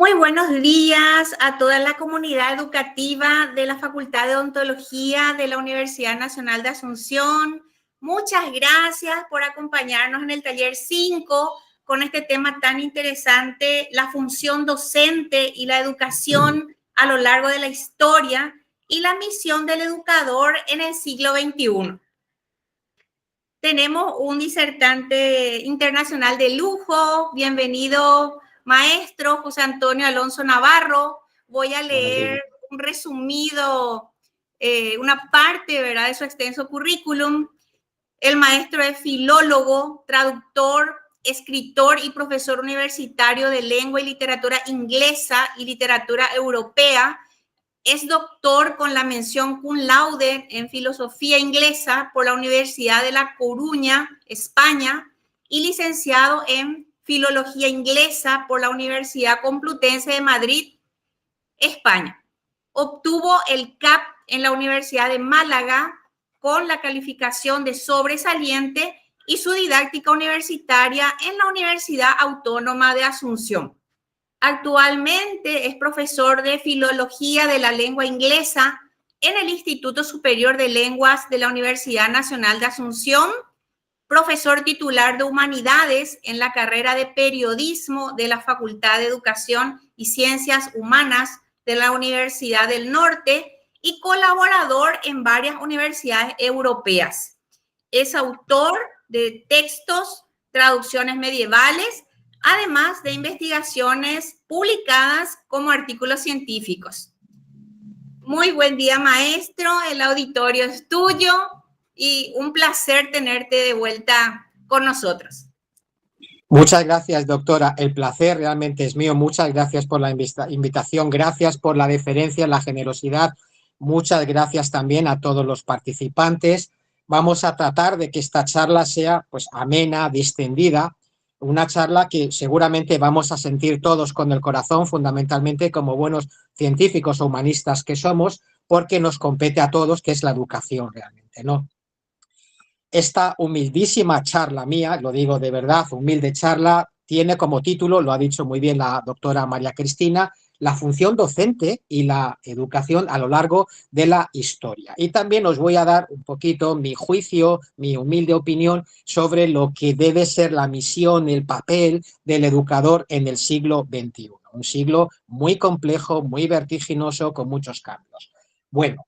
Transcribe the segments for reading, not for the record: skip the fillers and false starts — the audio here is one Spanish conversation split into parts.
Muy buenos días a toda la comunidad educativa de la Facultad de Odontología de la Universidad Nacional de Asunción. Muchas gracias por acompañarnos en el taller 5 con este tema tan interesante, la función docente y la educación a lo largo de la historia y la misión del educador en el siglo XXI. Tenemos un disertante internacional de lujo. Bienvenido, maestro José Antonio Alonso Navarro. Voy a leer un resumido, una parte, ¿verdad?, de su extenso currículum. El maestro es filólogo, traductor, escritor y profesor universitario de lengua y literatura inglesa y literatura europea. Es doctor con la mención cum laude en filosofía inglesa por la Universidad de La Coruña, España, y licenciado en filología inglesa por la Universidad Complutense de Madrid, España. Obtuvo el CAP en la Universidad de Málaga con la calificación de sobresaliente y su didáctica universitaria en la Universidad Autónoma de Asunción. Actualmente es profesor de Filología de la Lengua Inglesa en el Instituto Superior de Lenguas de la Universidad Nacional de Asunción, profesor titular de Humanidades en la carrera de Periodismo de la Facultad de Educación y Ciencias Humanas de la Universidad del Norte y colaborador en varias universidades europeas. Es autor de textos, traducciones medievales, además de investigaciones publicadas como artículos científicos. Muy buen día, maestro. El auditorio es tuyo y un placer tenerte de vuelta con nosotros. Muchas gracias, doctora. El placer realmente es mío. Muchas gracias por la invitación. Gracias por la deferencia, la generosidad. Muchas gracias también a todos los participantes. Vamos a tratar de que esta charla sea pues amena, distendida. Una charla que seguramente vamos a sentir todos con el corazón, fundamentalmente como buenos científicos o humanistas que somos, porque nos compete a todos, que es la educación realmente, ¿no? Esta humildísima charla mía, lo digo de verdad, humilde charla, tiene como título, lo ha dicho muy bien la doctora María Cristina, la función docente y la educación a lo largo de la historia. Y también os voy a dar un poquito mi juicio, mi humilde opinión sobre lo que debe ser la misión, el papel del educador en el siglo XXI. Un siglo muy complejo, muy vertiginoso, con muchos cambios. Bueno,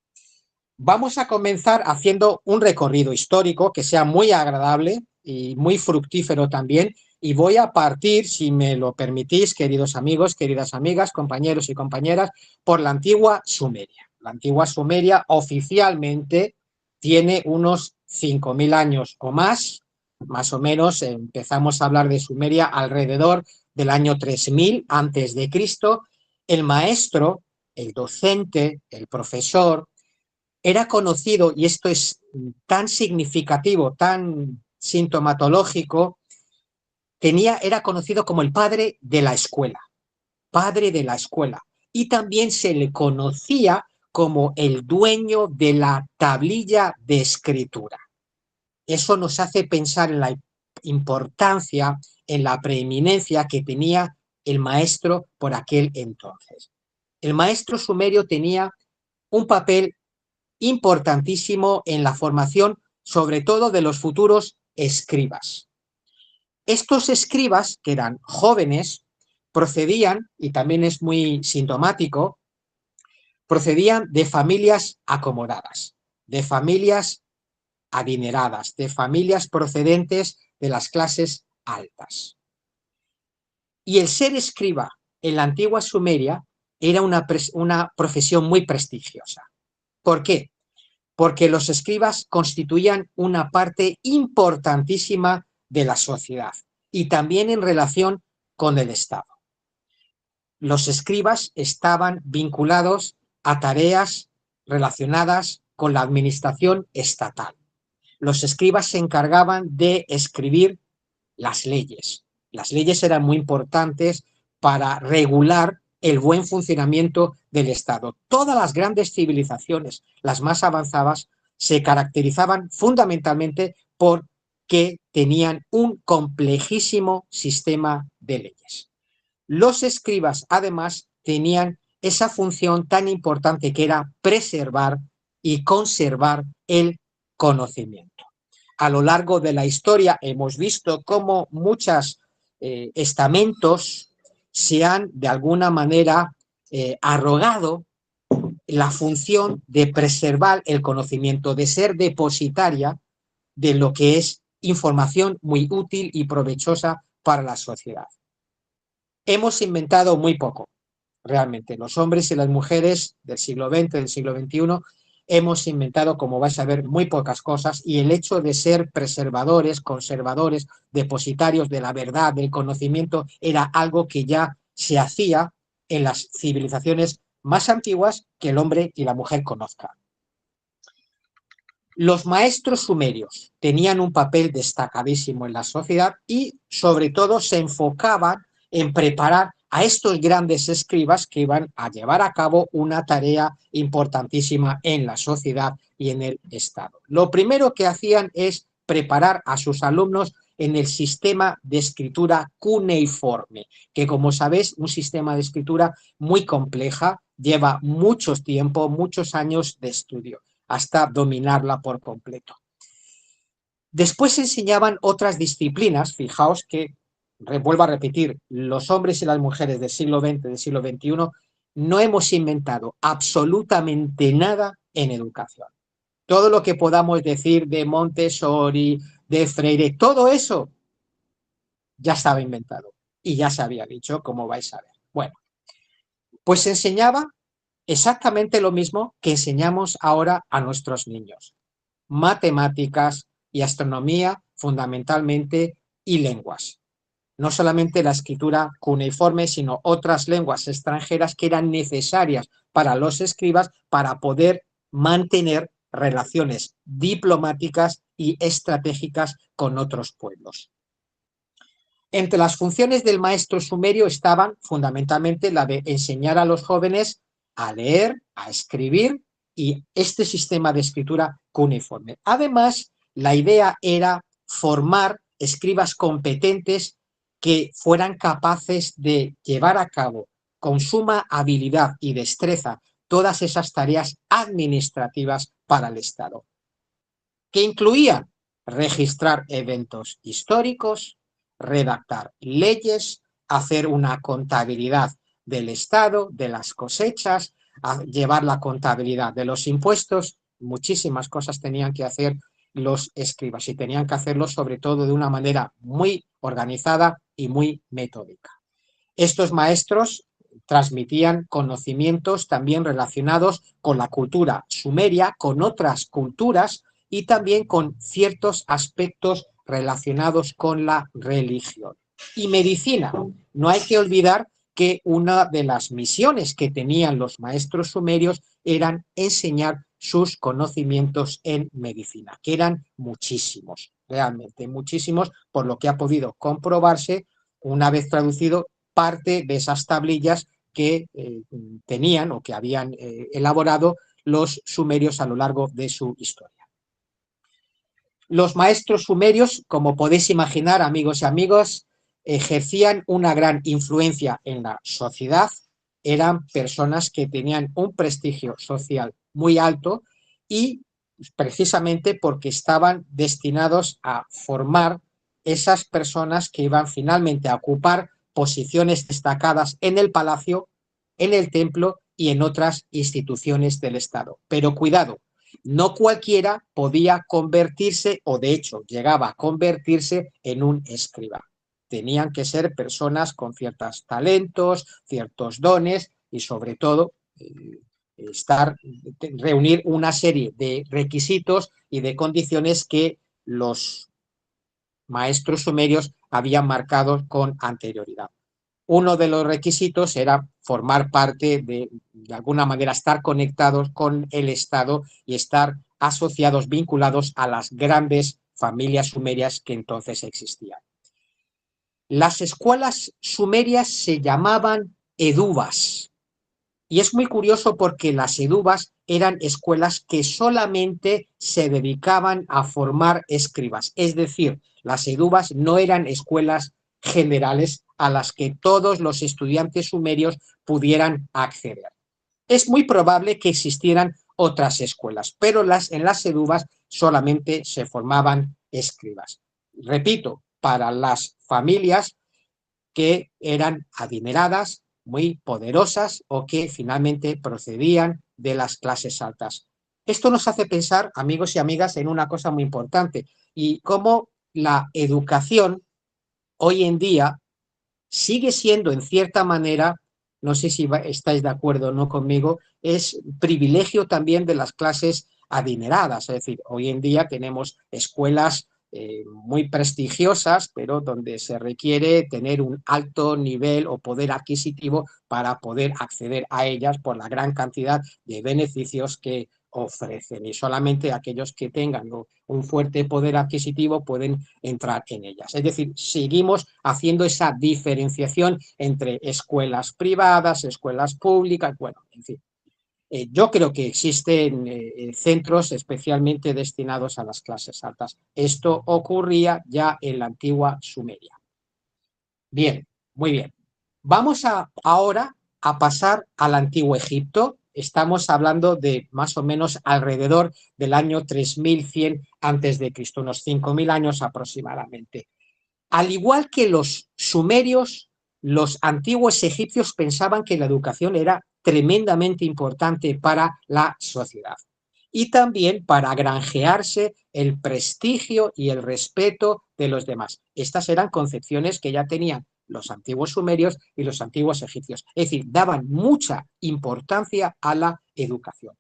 vamos a comenzar haciendo un recorrido histórico que sea muy agradable y muy fructífero también. Y voy a partir, si me lo permitís, queridos amigos, queridas amigas, compañeros y compañeras, por la antigua Sumeria. La antigua Sumeria oficialmente tiene unos 5.000 años o más o menos. Empezamos a hablar de Sumeria alrededor del año 3000 antes de Cristo. El maestro, el docente, el profesor, era conocido, y esto es tan significativo, tan sintomatológico, era conocido como el padre de la escuela, y también se le conocía como el dueño de la tablilla de escritura. Eso nos hace pensar en la importancia, en la preeminencia que tenía el maestro por aquel entonces. El maestro sumerio tenía un papel importantísimo en la formación, sobre todo de los futuros escribas. Estos escribas, que eran jóvenes, procedían, y también es muy sintomático, procedían de familias acomodadas, de familias adineradas, de familias procedentes de las clases altas. Y el ser escriba en la antigua Sumeria era una profesión muy prestigiosa. ¿Por qué? Porque los escribas constituían una parte importantísima de la sociedad y también en relación con el Estado. Los escribas estaban vinculados a tareas relacionadas con la administración estatal. Los escribas se encargaban de escribir las leyes. Las leyes eran muy importantes para regular el buen funcionamiento del Estado. Todas las grandes civilizaciones, las más avanzadas, se caracterizaban fundamentalmente porque tenían un complejísimo sistema de leyes. Los escribas, además, tenían esa función tan importante que era preservar y conservar el conocimiento. A lo largo de la historia hemos visto cómo muchos estamentos se han, de alguna manera, arrogado la función de preservar el conocimiento, de ser depositaria de lo que es información muy útil y provechosa para la sociedad. Hemos inventado muy poco, realmente. Los hombres y las mujeres del siglo XX, del siglo XXI, hemos inventado, como vais a ver, muy pocas cosas, y el hecho de ser preservadores, conservadores, depositarios de la verdad, del conocimiento, era algo que ya se hacía en las civilizaciones más antiguas que el hombre y la mujer conozcan. Los maestros sumerios tenían un papel destacadísimo en la sociedad y, sobre todo, se enfocaban en preparar a estos grandes escribas que iban a llevar a cabo una tarea importantísima en la sociedad y en el Estado. Lo primero que hacían es preparar a sus alumnos en el sistema de escritura cuneiforme, que, como sabéis, un sistema de escritura muy compleja, lleva mucho tiempo, muchos años de estudio, hasta dominarla por completo. Después se enseñaban otras disciplinas, fijaos que, vuelvo a repetir, los hombres y las mujeres del siglo XX, del siglo XXI, no hemos inventado absolutamente nada en educación. Todo lo que podamos decir de Montessori, de Freire, todo eso ya estaba inventado y ya se había dicho, como vais a ver. Bueno, pues se enseñaba exactamente lo mismo que enseñamos ahora a nuestros niños. Matemáticas y astronomía, fundamentalmente, y lenguas. No solamente la escritura cuneiforme, sino otras lenguas extranjeras que eran necesarias para los escribas para poder mantener relaciones diplomáticas y estratégicas con otros pueblos. Entre las funciones del maestro sumerio estaban fundamentalmente la de enseñar a los jóvenes a leer, a escribir y este sistema de escritura cuneiforme. Además, la idea era formar escribas competentes que fueran capaces de llevar a cabo con suma habilidad y destreza todas esas tareas administrativas para el Estado, que incluían registrar eventos históricos, redactar leyes, hacer una contabilidad del Estado, de las cosechas, llevar la contabilidad de los impuestos. Muchísimas cosas tenían que hacer los escribas y tenían que hacerlo sobre todo de una manera muy organizada y muy metódica. Estos maestros transmitían conocimientos también relacionados con la cultura sumeria, con otras culturas y también con ciertos aspectos relacionados con la religión. Y medicina. No hay que olvidar que una de las misiones que tenían los maestros sumerios eran enseñar sus conocimientos en medicina, que eran muchísimos, realmente muchísimos, por lo que ha podido comprobarse una vez traducido parte de esas tablillas que tenían o que habían elaborado los sumerios a lo largo de su historia. Los maestros sumerios, como podéis imaginar, amigos y amigas, ejercían una gran influencia en la sociedad, eran personas que tenían un prestigio social muy alto y precisamente porque estaban destinados a formar esas personas que iban finalmente a ocupar posiciones destacadas en el palacio, en el templo y en otras instituciones del Estado. Pero cuidado, no cualquiera podía convertirse, o de hecho llegaba a convertirse en un escriba. Tenían que ser personas con ciertos talentos, ciertos dones y sobre todo reunir una serie de requisitos y de condiciones que los maestros sumerios habían marcado con anterioridad. Uno de los requisitos era formar parte de alguna manera, estar conectados con el Estado y estar asociados, vinculados a las grandes familias sumerias que entonces existían. Las escuelas sumerias se llamaban eduvas y es muy curioso porque las eduvas eran escuelas que solamente se dedicaban a formar escribas, es decir, las eduvas no eran escuelas generales a las que todos los estudiantes sumerios pudieran acceder. Es muy probable que existieran otras escuelas, pero en las seduvas solamente se formaban escribas. Repito, para las familias que eran adineradas, muy poderosas o que finalmente procedían de las clases altas. Esto nos hace pensar, amigos y amigas, en una cosa muy importante y cómo la educación hoy en día sigue siendo, en cierta manera, no sé si estáis de acuerdo o no conmigo, es privilegio también de las clases adineradas. Es decir, hoy en día tenemos escuelas muy prestigiosas, pero donde se requiere tener un alto nivel o poder adquisitivo para poder acceder a ellas por la gran cantidad de beneficios que ofrecen, y solamente aquellos que tengan un fuerte poder adquisitivo pueden entrar en ellas. Es decir, seguimos haciendo esa diferenciación entre escuelas privadas, escuelas públicas, bueno, en fin. Yo creo que existen centros especialmente destinados a las clases altas. Esto ocurría ya en la antigua Sumeria. Bien, muy bien. Vamos ahora a pasar al antiguo Egipto. Estamos hablando de más o menos alrededor del año 3100 a.C., unos 5000 años aproximadamente. Al igual que los sumerios, los antiguos egipcios pensaban que la educación era tremendamente importante para la sociedad y también para granjearse el prestigio y el respeto de los demás. Estas eran concepciones que ya tenían los antiguos sumerios y los antiguos egipcios. Es decir, daban mucha importancia a la educación.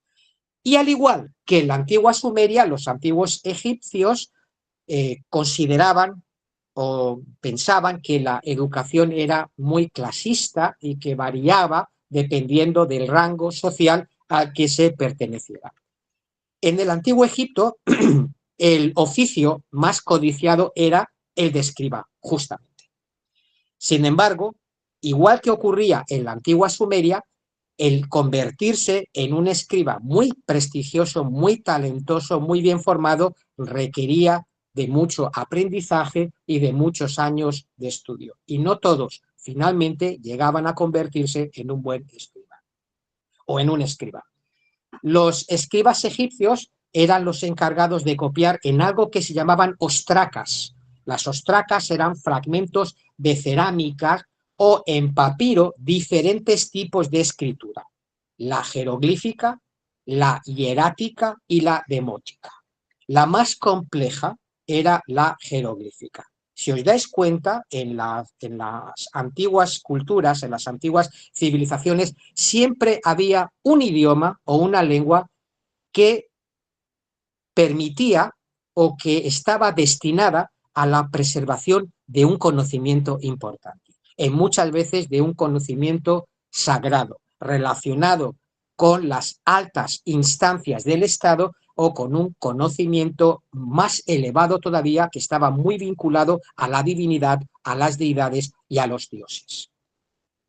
Y al igual que en la antigua Sumeria, los antiguos egipcios consideraban o pensaban que la educación era muy clasista y que variaba dependiendo del rango social al que se perteneciera. En el antiguo Egipto, el oficio más codiciado era el de escriba, justamente. Sin embargo, igual que ocurría en la antigua Sumeria, el convertirse en un escriba muy prestigioso, muy talentoso, muy bien formado, requería de mucho aprendizaje y de muchos años de estudio. Y no todos finalmente llegaban a convertirse en un buen escriba o en un escriba. Los escribas egipcios eran los encargados de copiar en algo que se llamaban ostracas. Las ostracas eran fragmentos de cerámica o en papiro diferentes tipos de escritura: la jeroglífica, la hierática y la demótica. La más compleja era la jeroglífica. Si os dais cuenta, en las antiguas culturas, en las antiguas civilizaciones, siempre había un idioma o una lengua que permitía o que estaba destinada a la preservación de un conocimiento importante, en muchas veces de un conocimiento sagrado, relacionado con las altas instancias del Estado o con un conocimiento más elevado todavía que estaba muy vinculado a la divinidad, a las deidades y a los dioses.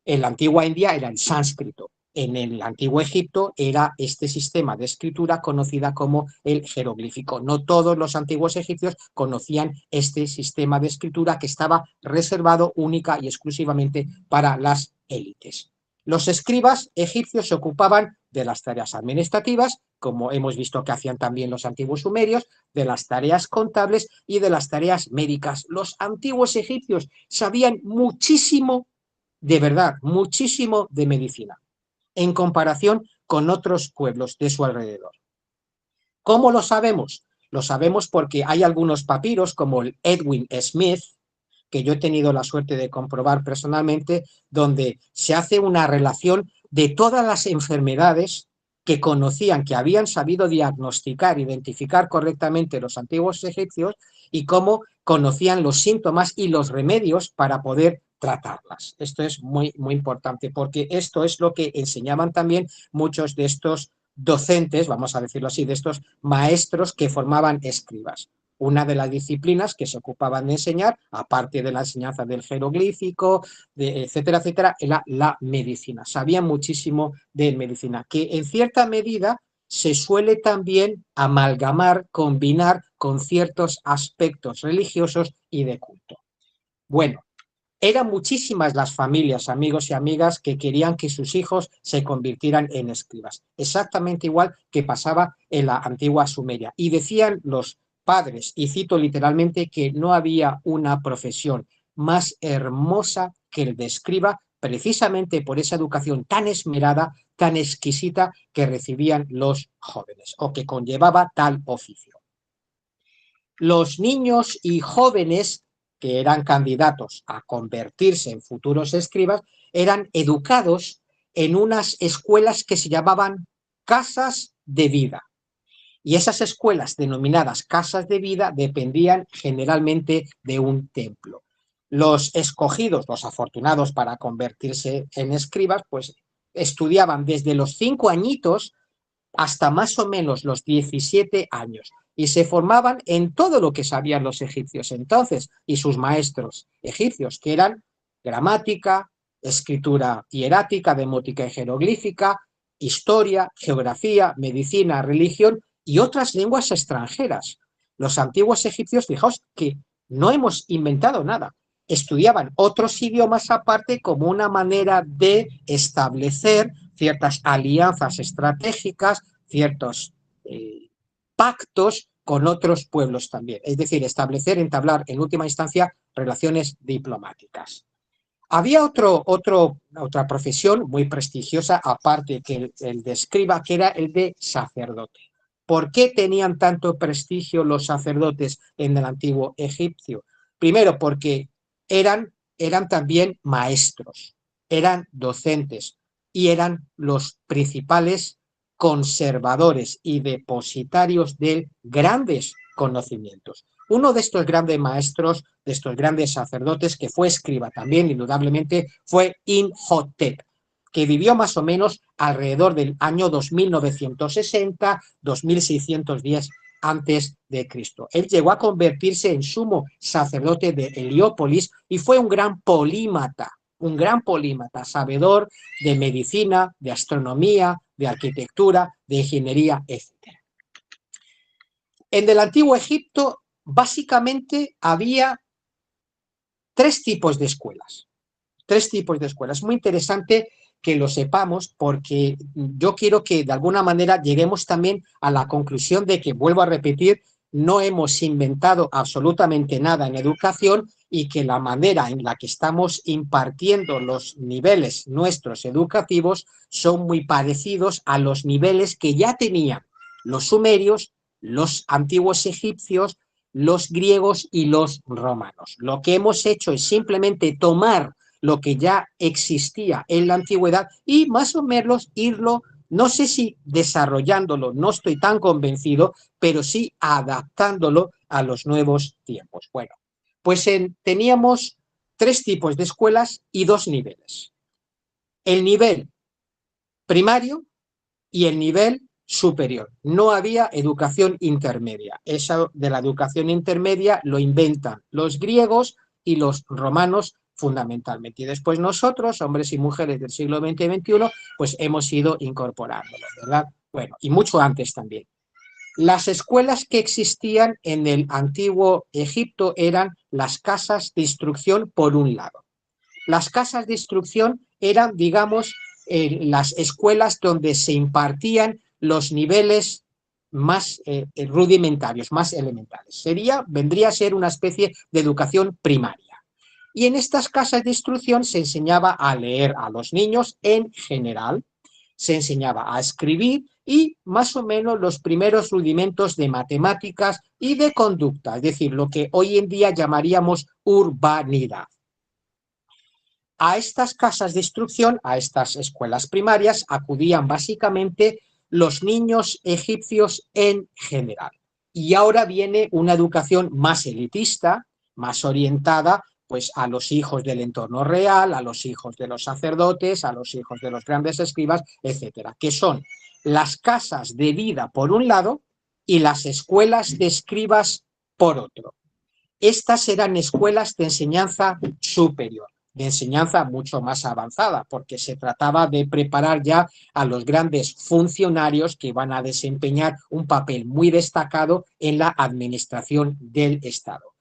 En la antigua India era el sánscrito. En el antiguo Egipto era este sistema de escritura conocida como el jeroglífico. No todos los antiguos egipcios conocían este sistema de escritura que estaba reservado única y exclusivamente para las élites. Los escribas egipcios se ocupaban de las tareas administrativas, como hemos visto que hacían también los antiguos sumerios, de las tareas contables y de las tareas médicas. Los antiguos egipcios sabían muchísimo, de verdad, muchísimo de medicina en comparación con otros pueblos de su alrededor. ¿Cómo lo sabemos? Lo sabemos porque hay algunos papiros como el Edwin Smith, que yo he tenido la suerte de comprobar personalmente, donde se hace una relación de todas las enfermedades que conocían, que habían sabido diagnosticar, identificar correctamente los antiguos egipcios y cómo conocían los síntomas y los remedios para poder tratarlas. Esto es muy, muy importante porque esto es lo que enseñaban también muchos de estos docentes, vamos a decirlo así, de estos maestros que formaban escribas. Una de las disciplinas que se ocupaban de enseñar, aparte de la enseñanza del jeroglífico, etcétera, etcétera, era la medicina. Sabían muchísimo de medicina, que en cierta medida se suele también amalgamar, combinar con ciertos aspectos religiosos y de culto. Bueno, Eran muchísimas las familias, amigos y amigas, que querían que sus hijos se convirtieran en escribas, exactamente igual que pasaba en la antigua Sumeria. Y decían los padres, y cito literalmente, que no había una profesión más hermosa que el de escriba, precisamente por esa educación tan esmerada, tan exquisita que recibían los jóvenes, o que conllevaba tal oficio. Los niños y jóvenes que eran candidatos a convertirse en futuros escribas eran educados en unas escuelas que se llamaban casas de vida. Y esas escuelas denominadas casas de vida dependían generalmente de un templo. Los escogidos, los afortunados para convertirse en escribas, pues estudiaban desde los 5 añitos hasta más o menos los 17 años y se formaban en todo lo que sabían los egipcios entonces y sus maestros egipcios, que eran gramática, escritura hierática, demótica y jeroglífica, historia, geografía, medicina, religión y otras lenguas extranjeras. Los antiguos egipcios, fijaos que no hemos inventado nada, estudiaban otros idiomas aparte como una manera de establecer ciertas alianzas estratégicas, ciertos pactos con otros pueblos también. Es decir, entablar en última instancia relaciones diplomáticas. Había otra profesión muy prestigiosa, aparte que el de escriba, que era el de sacerdote. ¿Por qué tenían tanto prestigio los sacerdotes en el antiguo egipcio? Primero, porque eran también maestros, eran docentes y eran los principales conservadores y depositarios de grandes conocimientos. Uno de estos grandes maestros, de estos grandes sacerdotes, que fue escriba también, indudablemente, fue Imhotep, que vivió más o menos alrededor del año 2960-2610 antes de Cristo. Él llegó a convertirse en sumo sacerdote de Heliópolis y fue un gran polímata, sabedor de medicina, de astronomía, de arquitectura, de ingeniería, etc. En el antiguo Egipto, básicamente, había tres tipos de escuelas. Es muy interesante que lo sepamos porque yo quiero que de alguna manera lleguemos también a la conclusión de que, vuelvo a repetir, no hemos inventado absolutamente nada en educación y que la manera en la que estamos impartiendo los niveles nuestros educativos son muy parecidos a los niveles que ya tenían los sumerios, los antiguos egipcios, los griegos y los romanos. Lo que hemos hecho es simplemente tomar lo que ya existía en la antigüedad y más o menos irlo, no sé si desarrollándolo, no estoy tan convencido, pero sí adaptándolo a los nuevos tiempos. Bueno, pues teníamos tres tipos de escuelas y dos niveles. El nivel primario y el nivel superior. No había educación intermedia. Eso de la educación intermedia lo inventan los griegos y los romanos fundamentalmente. Y después nosotros, hombres y mujeres del siglo XX y XXI, pues hemos ido incorporándolo, ¿verdad? Bueno, y mucho antes también. Las escuelas que existían en el antiguo Egipto eran las casas de instrucción por un lado. Las casas de instrucción eran, digamos, las escuelas donde se impartían los niveles más rudimentarios, más elementales. Vendría a ser una especie de educación primaria. Y en estas casas de instrucción se enseñaba a leer a los niños en general, se enseñaba a escribir y más o menos los primeros rudimentos de matemáticas y de conducta, es decir, lo que hoy en día llamaríamos urbanidad. A estas casas de instrucción, a estas escuelas primarias, acudían básicamente los niños egipcios en general. Y ahora viene una educación más elitista, más orientada pues, a los hijos del entorno real, a los hijos de los sacerdotes, a los hijos de los grandes escribas, etcétera, que son las casas de vida por un lado y las escuelas de escribas por otro. Estas eran escuelas de enseñanza superior, de enseñanza mucho más avanzada, porque se trataba de preparar ya a los grandes funcionarios que van a desempeñar un papel muy destacado en la administración del Estado.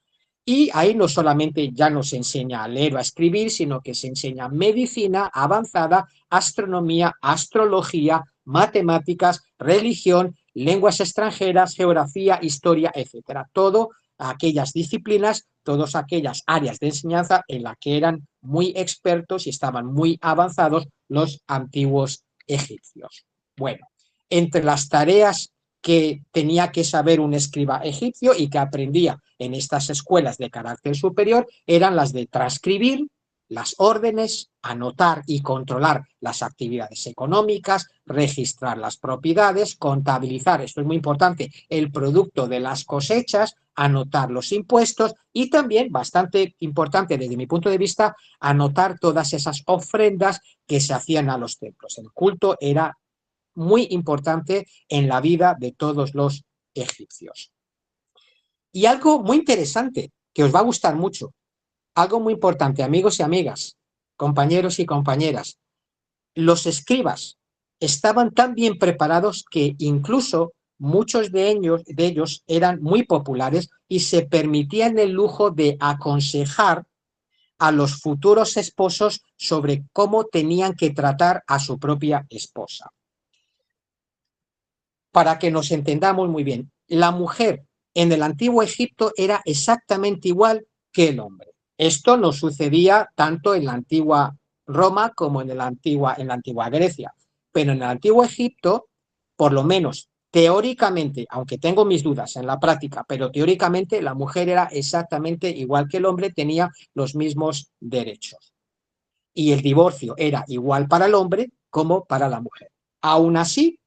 Y ahí no solamente ya nos enseña a leer o a escribir, sino que se enseña medicina avanzada, astronomía, astrología, matemáticas, religión, lenguas extranjeras, geografía, historia, etcétera. Todo aquellas disciplinas, todas aquellas áreas de enseñanza en las que eran muy expertos y estaban muy avanzados los antiguos egipcios. Bueno, entre las tareas que tenía que saber un escriba egipcio y que aprendía en estas escuelas de carácter superior eran las de transcribir las órdenes, anotar y controlar las actividades económicas, registrar las propiedades, contabilizar, esto es muy importante, el producto de las cosechas, anotar los impuestos y también, bastante importante desde mi punto de vista, anotar todas esas ofrendas que se hacían a los templos. El culto era muy importante en la vida de todos los egipcios. Y algo muy interesante, que os va a gustar mucho, algo muy importante, amigos y amigas, compañeros y compañeras, los escribas estaban tan bien preparados que incluso muchos de ellos eran muy populares y se permitían el lujo de aconsejar a los futuros esposos sobre cómo tenían que tratar a su propia esposa. Para que nos entendamos muy bien, la mujer en el antiguo Egipto era exactamente igual que el hombre. Esto no sucedía tanto en la antigua Roma como en la antigua Grecia, pero en el antiguo Egipto, por lo menos teóricamente, aunque tengo mis dudas en la práctica, pero teóricamente la mujer era exactamente igual que el hombre, tenía los mismos derechos. Y el divorcio era igual para el hombre como para la mujer. Aún así,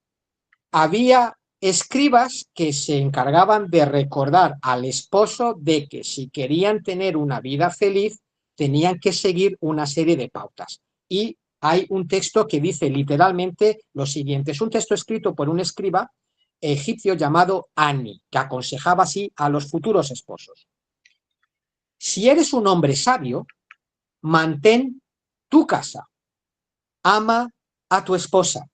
había escribas que se encargaban de recordar al esposo de que si querían tener una vida feliz, tenían que seguir una serie de pautas. Y hay un texto que dice literalmente lo siguiente. Es un texto escrito por un escriba egipcio llamado Ani, que aconsejaba así a los futuros esposos. Si eres un hombre sabio, mantén tu casa, ama a tu esposa,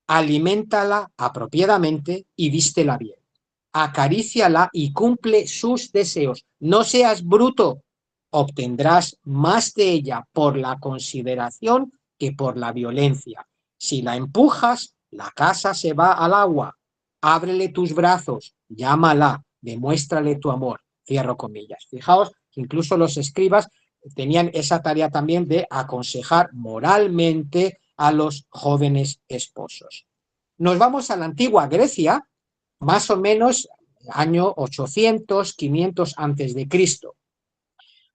aliméntala apropiadamente y vístela bien. Acaríciala y cumple sus deseos. No seas bruto. Obtendrás más de ella por la consideración que por la violencia. Si la empujas, la casa se va al agua. Ábrele tus brazos, llámala, demuéstrale tu amor. Cierro comillas. Fijaos que incluso los escribas tenían esa tarea también de aconsejar moralmente a los jóvenes esposos. Nos vamos a la antigua Grecia, más o menos año 800, 500 antes de Cristo.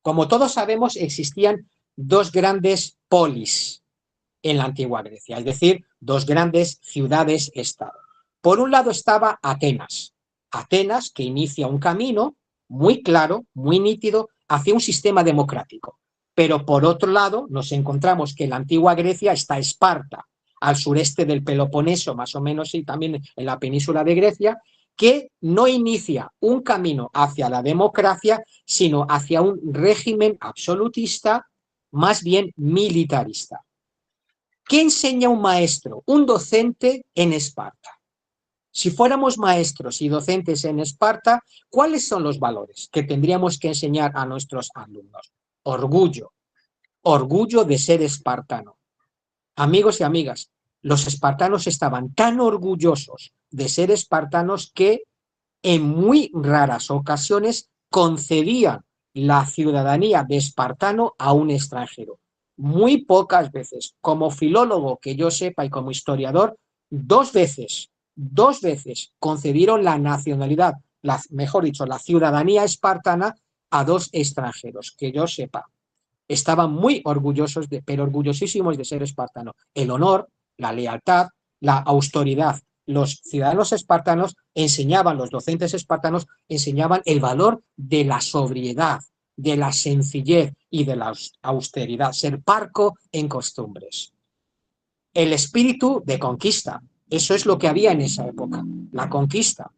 Como todos sabemos, existían dos grandes polis en la antigua Grecia, es decir, dos grandes ciudades-estado. Por un lado estaba Atenas, Atenas que inicia un camino muy claro, muy nítido, hacia un sistema democrático. Pero por otro lado nos encontramos que en la antigua Grecia está Esparta, al sureste del Peloponeso, más o menos, y también en la península de Grecia, que no inicia un camino hacia la democracia, sino hacia un régimen absolutista, más bien militarista. ¿Qué enseña un maestro, un docente en Esparta? Si fuéramos maestros y docentes en Esparta, ¿cuáles son los valores que tendríamos que enseñar a nuestros alumnos? Orgullo, orgullo de ser espartano. Amigos y amigas, los espartanos estaban tan orgullosos de ser espartanos que en muy raras ocasiones concedían la ciudadanía de espartano a un extranjero. Muy pocas veces. Como filólogo que yo sepa y como historiador, dos veces concedieron la nacionalidad, mejor dicho, la ciudadanía espartana a dos extranjeros, que yo sepa. Estaban muy orgullosos, pero orgullosísimos de ser espartano. El honor, la lealtad, la austeridad. Los ciudadanos espartanos enseñaban, los docentes espartanos enseñaban el valor de la sobriedad, de la sencillez y de la austeridad, ser parco en costumbres. El espíritu de conquista, eso es lo que había en esa época, la conquista.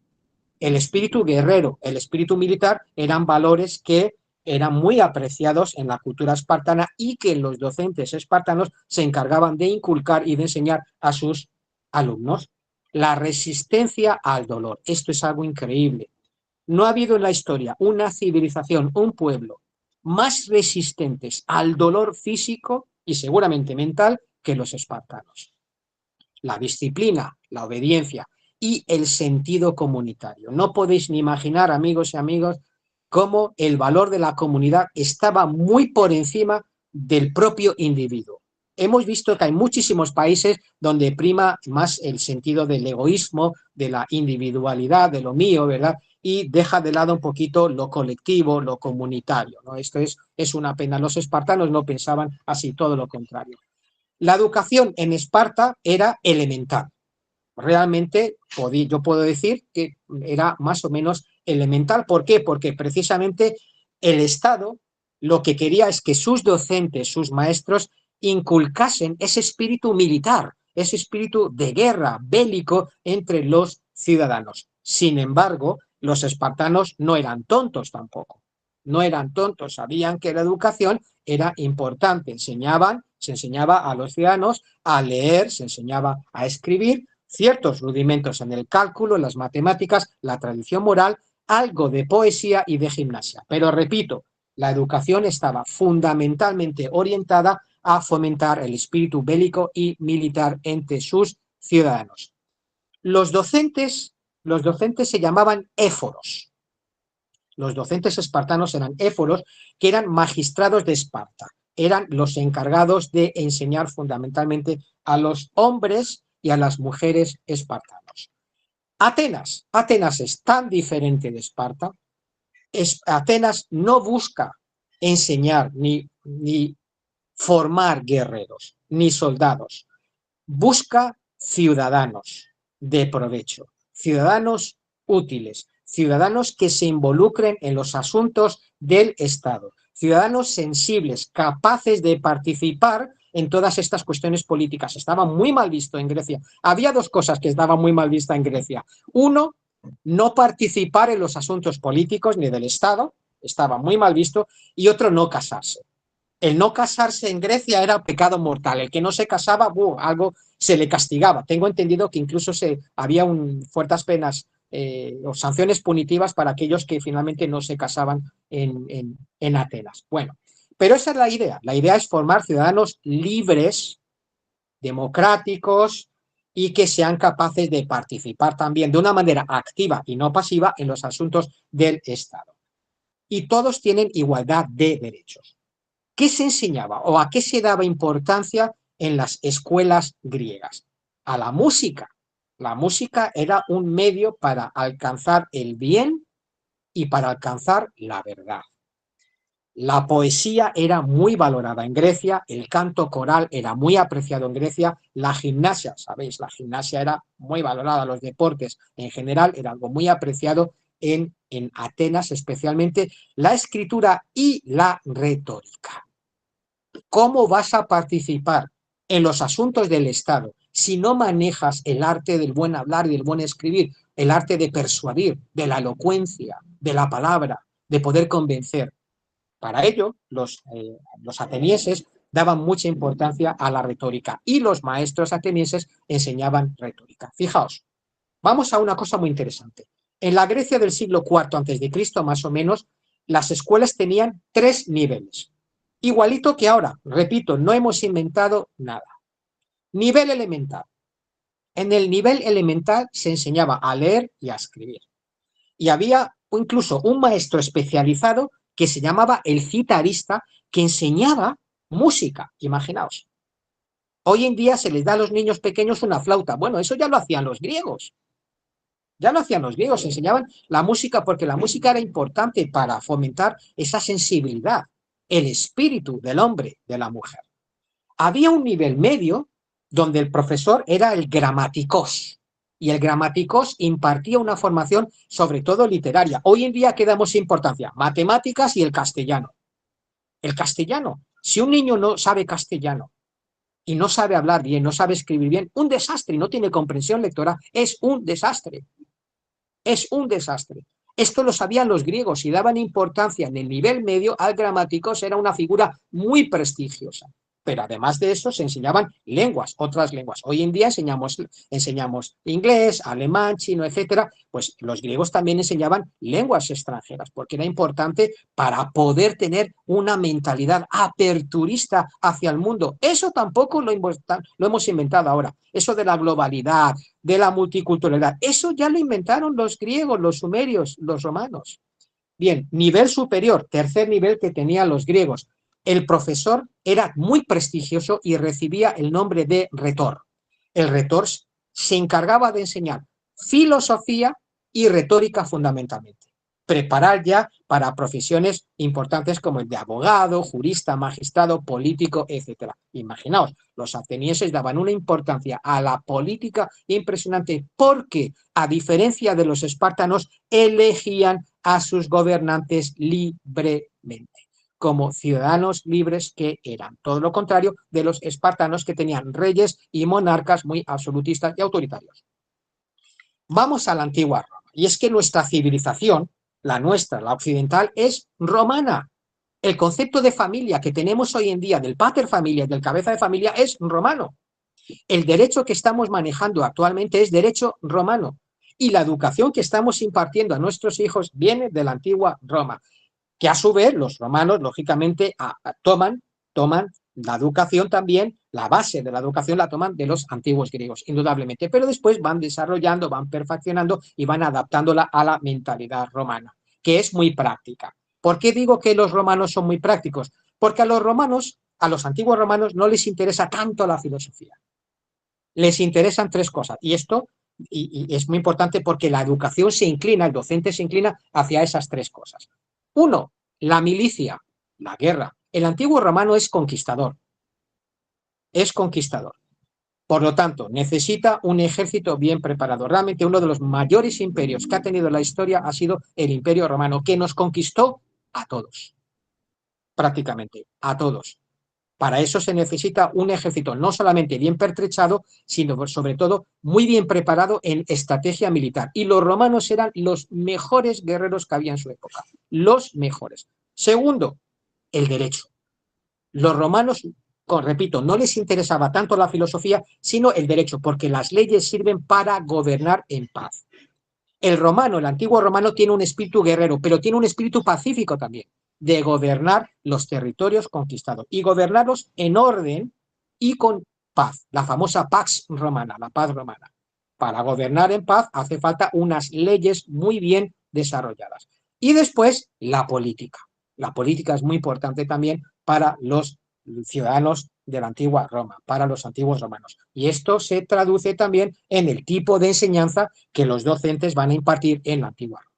El espíritu guerrero, el espíritu militar eran valores que eran muy apreciados en la cultura espartana y que los docentes espartanos se encargaban de inculcar y de enseñar a sus alumnos. La resistencia al dolor, esto es algo increíble. no ha habido en la historia una civilización, un pueblo, más resistentes al dolor físico y seguramente mental que los espartanos. La disciplina, la obediencia y el sentido comunitario. No podéis ni imaginar, amigos y amigas, cómo el valor de la comunidad estaba muy por encima del propio individuo. Hemos visto que hay muchísimos países donde prima más el sentido del egoísmo, de la individualidad, de lo mío, ¿verdad? Y deja de lado un poquito lo colectivo, lo comunitario, ¿no? Esto es una pena. Los espartanos no pensaban así, todo lo contrario. La educación en Esparta era elemental. Realmente yo puedo decir que era más o menos elemental. ¿Por qué? Porque precisamente el Estado lo que quería es que sus docentes, sus maestros, inculcasen ese espíritu militar, ese espíritu de guerra bélico entre los ciudadanos. Sin embargo, los espartanos no eran tontos tampoco. No eran tontos, sabían que la educación era importante. Se enseñaba a los ciudadanos a leer, se enseñaba a escribir, ciertos rudimentos en el cálculo, en las matemáticas, la tradición moral, algo de poesía y de gimnasia. Pero repito, la educación estaba fundamentalmente orientada a fomentar el espíritu bélico y militar entre sus ciudadanos. Los docentes se llamaban éforos. Los docentes espartanos eran éforos, que eran magistrados de Esparta. Eran los encargados de enseñar fundamentalmente a los hombres y a las mujeres espartanos. Atenas es tan diferente de Esparta. Atenas no busca enseñar ni formar guerreros, ni soldados. Busca ciudadanos de provecho, ciudadanos útiles, ciudadanos que se involucren en los asuntos del Estado, ciudadanos sensibles, capaces de participar en todas estas cuestiones políticas. Estaba muy mal visto en Grecia. Había dos cosas que estaban muy mal vistas en Grecia. Uno, no participar en los asuntos políticos ni del Estado, estaba muy mal visto, y otro, no casarse. El no casarse en Grecia era pecado mortal. El que no se casaba, algo se le castigaba. Tengo entendido que incluso había fuertes penas o sanciones punitivas para aquellos que finalmente no se casaban en Atenas. Bueno, pero esa es la idea. La idea es formar ciudadanos libres, democráticos y que sean capaces de participar también de una manera activa y no pasiva en los asuntos del Estado. Y todos tienen igualdad de derechos. ¿Qué se enseñaba o a qué se daba importancia en las escuelas griegas? A la música. La música era un medio para alcanzar el bien y para alcanzar la verdad. La poesía era muy valorada en Grecia, el canto coral era muy apreciado en Grecia, la gimnasia, ¿sabéis? La gimnasia era muy valorada, los deportes en general era algo muy apreciado en Atenas, especialmente la escritura y la retórica. ¿Cómo vas a participar en los asuntos del Estado si no manejas el arte del buen hablar y del buen escribir, el arte de persuadir, de la elocuencia, de la palabra, de poder convencer? Para ello, los atenienses daban mucha importancia a la retórica y los maestros atenienses enseñaban retórica. Fijaos, vamos a una cosa muy interesante. En la Grecia del siglo IV a.C., más o menos, las escuelas tenían 3 niveles. Igualito que ahora, repito, no hemos inventado nada. Nivel elemental. En el nivel elemental se enseñaba a leer y a escribir. Y había incluso un maestro especializado que se llamaba el citarista, que enseñaba música, imaginaos. Hoy en día se les da a los niños pequeños una flauta. Bueno, eso ya lo hacían los griegos. Ya lo hacían los griegos, enseñaban la música porque la música era importante para fomentar esa sensibilidad, el espíritu del hombre, de la mujer. Había un nivel medio donde el profesor era el gramaticós, y el gramaticós impartía una formación sobre todo literaria. Hoy en día, ¿qué damos importancia? Matemáticas y el castellano. El castellano. Si un niño no sabe castellano y no sabe hablar bien, no sabe escribir bien, un desastre, y no tiene comprensión lectora, es un desastre. Es un desastre. Esto lo sabían los griegos y daban importancia en el nivel medio al gramaticós, era una figura muy prestigiosa. pero además de eso se enseñaban lenguas, otras lenguas. Hoy en día enseñamos inglés, alemán, chino, etcétera. Pues los griegos también enseñaban lenguas extranjeras, porque era importante para poder tener una mentalidad aperturista hacia el mundo. Eso tampoco lo hemos inventado ahora. Eso de la globalidad, de la multiculturalidad, eso ya lo inventaron los griegos, los sumerios, los romanos. Bien, nivel superior, tercer nivel que tenían los griegos. El profesor era muy prestigioso y recibía el nombre de retor. El retor se encargaba de enseñar filosofía y retórica fundamentalmente. Preparar ya para profesiones importantes como el de abogado, jurista, magistrado, político, etc. Imaginaos, los atenienses daban una importancia a la política impresionante porque, a diferencia de los espartanos, elegían a sus gobernantes libremente, como ciudadanos libres que eran. Todo lo contrario de los espartanos, que tenían reyes y monarcas muy absolutistas y autoritarios. Vamos a la antigua Roma. Y es que nuestra civilización, la nuestra, la occidental, es romana. El concepto de familia que tenemos hoy en día, del pater familia, del cabeza de familia, es romano. El derecho que estamos manejando actualmente es derecho romano. Y la educación que estamos impartiendo a nuestros hijos viene de la antigua Roma, que a su vez los romanos, lógicamente, toman la educación también, la base de la educación la toman de los antiguos griegos, indudablemente, pero después van desarrollando, van perfeccionando y van adaptándola a la mentalidad romana, que es muy práctica. ¿Por qué digo que los romanos son muy prácticos? Porque a los romanos, a los antiguos romanos, no les interesa tanto la filosofía. Les interesan tres cosas, y esto y es muy importante porque la educación se inclina, el docente se inclina hacia esas tres cosas. Uno, la milicia, la guerra. El antiguo romano es conquistador. Es conquistador. Por lo tanto, necesita un ejército bien preparado. Realmente uno de los mayores imperios que ha tenido la historia ha sido el Imperio Romano, que nos conquistó a todos. Prácticamente, a todos. Para eso se necesita un ejército no solamente bien pertrechado, sino sobre todo muy bien preparado en estrategia militar. Y los romanos eran los mejores guerreros que había en su época. Los mejores. Segundo, el derecho. Los romanos, repito, no les interesaba tanto la filosofía, sino el derecho, porque las leyes sirven para gobernar en paz. El romano, el antiguo romano, tiene un espíritu guerrero, pero tiene un espíritu pacífico también, de gobernar los territorios conquistados y gobernarlos en orden y con paz, la famosa pax romana, la paz romana. Para gobernar en paz hace falta unas leyes muy bien desarrolladas. Y después, la política. La política es muy importante también para los ciudadanos de la antigua Roma, para los antiguos romanos. Y esto se traduce también en el tipo de enseñanza que los docentes van a impartir en la antigua Roma.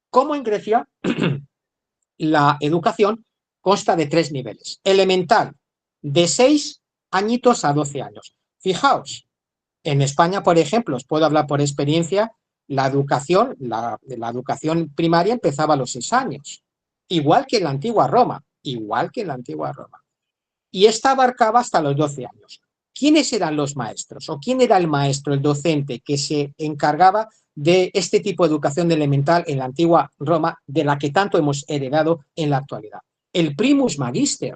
Como en Grecia, la educación consta de tres niveles. Elemental, de 6 añitos a 12 años. Fijaos, en España, por ejemplo, os puedo hablar por experiencia, la educación primaria empezaba a los 6 años, igual que en la antigua Roma, y esta abarcaba hasta los 12 años. ¿Quiénes eran los maestros? ¿O quién era el maestro, el docente que se encargaba de este tipo de educación elemental en la antigua Roma, de la que tanto hemos heredado en la actualidad? El primus magister,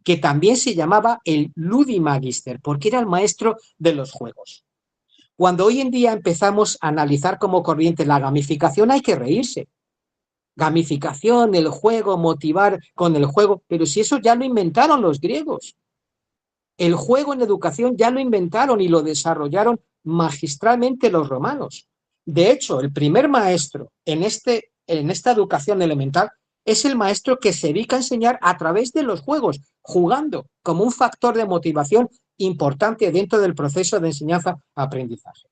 que también se llamaba el ludi magister, porque era el maestro de los juegos. Cuando hoy en día empezamos a analizar como corriente la gamificación, hay que reírse. Gamificación, el juego, motivar con el juego, pero si eso ya lo inventaron los griegos. El juego en educación ya lo inventaron y lo desarrollaron magistralmente los romanos. De hecho, el primer maestro en esta educación elemental es el maestro que se dedica a enseñar a través de los juegos, jugando como un factor de motivación importante dentro del proceso de enseñanza-aprendizaje.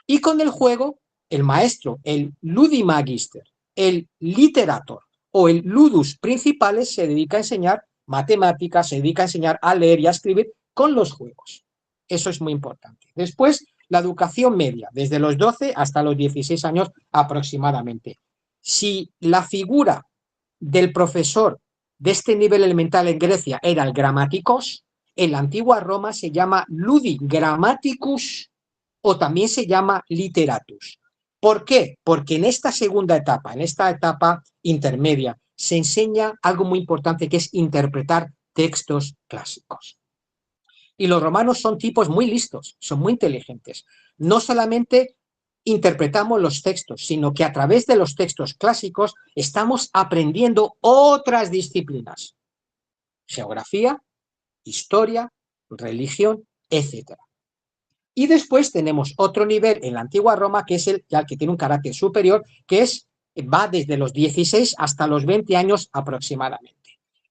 Y con el juego, el maestro, el ludimagister, el literator o el ludus principales se dedica a enseñar matemáticas, se dedica a enseñar a leer y a escribir con los juegos. Eso es muy importante. Después, la educación media, desde los 12 hasta los 16 años aproximadamente. Si la figura del profesor de este nivel elemental en Grecia era el gramaticos, en la antigua Roma se llama ludi grammaticus o también se llama literatus. ¿Por qué? Porque en esta segunda etapa, en esta etapa intermedia, se enseña algo muy importante que es interpretar textos clásicos. Y los romanos son tipos muy listos, son muy inteligentes. No solamente interpretamos los textos, sino que a través de los textos clásicos estamos aprendiendo otras disciplinas. Geografía, historia, religión, etc. Y después tenemos otro nivel en la antigua Roma, que es el que tiene un carácter superior, que va desde los 16 hasta los 20 años aproximadamente.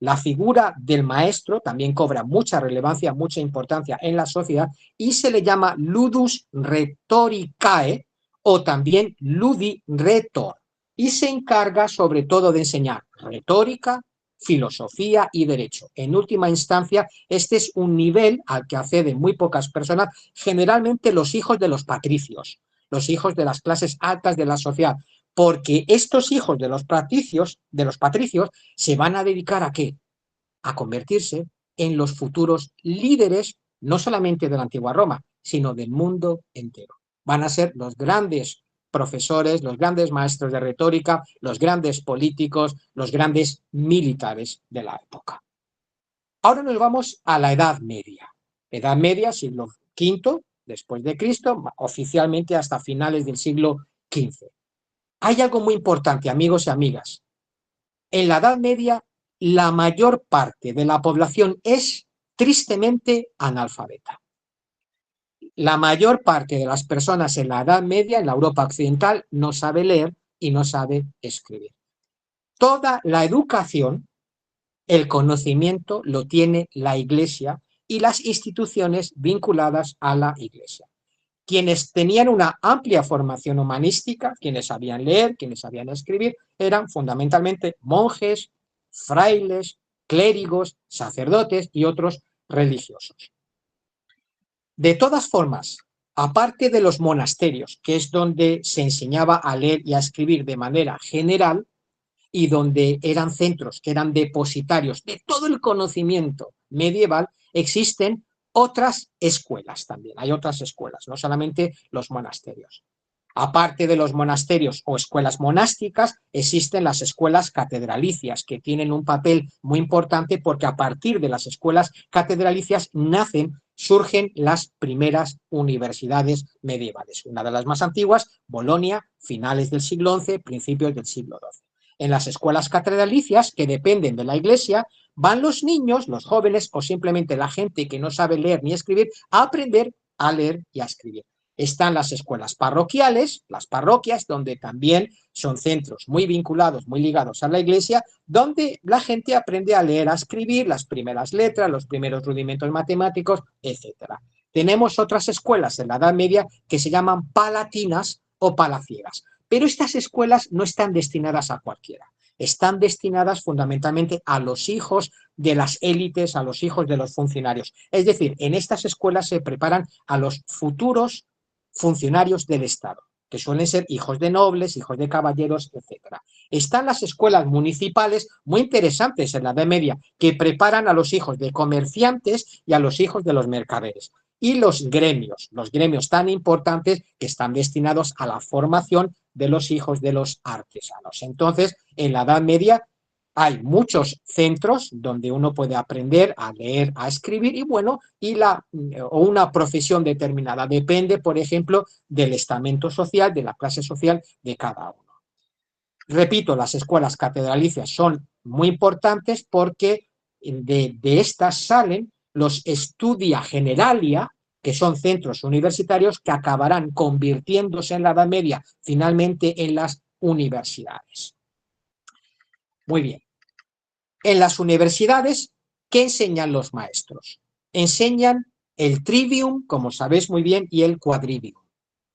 La figura del maestro también cobra mucha relevancia, mucha importancia en la sociedad y se le llama ludus rhetoricae o también ludi rhetor. Y se encarga sobre todo de enseñar retórica, filosofía y derecho. En última instancia, este es un nivel al que acceden muy pocas personas, generalmente los hijos de los patricios, los hijos de las clases altas de la sociedad, porque estos hijos de los patricios se van a dedicar ¿a qué? A convertirse en los futuros líderes, no solamente de la antigua Roma, sino del mundo entero. Van a ser los grandes profesores, los grandes maestros de retórica, los grandes políticos, los grandes militares de la época. Ahora nos vamos a la Edad Media. Edad Media, siglo V después de Cristo, oficialmente hasta finales del siglo XV. Hay algo muy importante, amigos y amigas. En la Edad Media, la mayor parte de la población es tristemente analfabeta. La mayor parte de las personas en la Edad Media, en la Europa occidental, no sabe leer y no sabe escribir. Toda la educación, el conocimiento, lo tiene la Iglesia y las instituciones vinculadas a la Iglesia. Quienes tenían una amplia formación humanística, quienes sabían leer, quienes sabían escribir, eran fundamentalmente monjes, frailes, clérigos, sacerdotes y otros religiosos. De todas formas, aparte de los monasterios, que es donde se enseñaba a leer y a escribir de manera general y donde eran centros que eran depositarios de todo el conocimiento medieval, existen otras escuelas también. Hay otras escuelas, no solamente los monasterios. Aparte de los monasterios o escuelas monásticas, existen las escuelas catedralicias, que tienen un papel muy importante porque a partir de las escuelas catedralicias surgen las primeras universidades medievales. Una de las más antiguas, Bolonia, finales del siglo XI, principios del siglo XII. En las escuelas catedralicias, que dependen de la Iglesia, van los niños, los jóvenes o simplemente la gente que no sabe leer ni escribir a aprender a leer y a escribir. Están las escuelas parroquiales, las parroquias, donde también son centros muy vinculados, muy ligados a la Iglesia, donde la gente aprende a leer, a escribir las primeras letras, los primeros rudimentos matemáticos, etc. Tenemos otras escuelas en la Edad Media que se llaman palatinas o palaciegas, pero estas escuelas no están destinadas a cualquiera. Están destinadas fundamentalmente a los hijos de las élites, a los hijos de los funcionarios. Es decir, en estas escuelas se preparan a los futuros funcionarios del Estado, que suelen ser hijos de nobles, hijos de caballeros, etc. Están las escuelas municipales, muy interesantes en la Edad Media, que preparan a los hijos de comerciantes y a los hijos de los mercaderes. Y los gremios tan importantes que están destinados a la formación de los hijos de los artesanos. Entonces, en la Edad Media hay muchos centros donde uno puede aprender a leer, a escribir y o una profesión determinada. Depende, por ejemplo, del estamento social, de la clase social de cada uno. Repito, las escuelas catedralicias son muy importantes porque de estas salen los Studia Generalia, que son centros universitarios que acabarán convirtiéndose en la Edad Media finalmente en las universidades. Muy bien. En las universidades, ¿qué enseñan los maestros? Enseñan el trivium, como sabéis muy bien, y el quadrivium.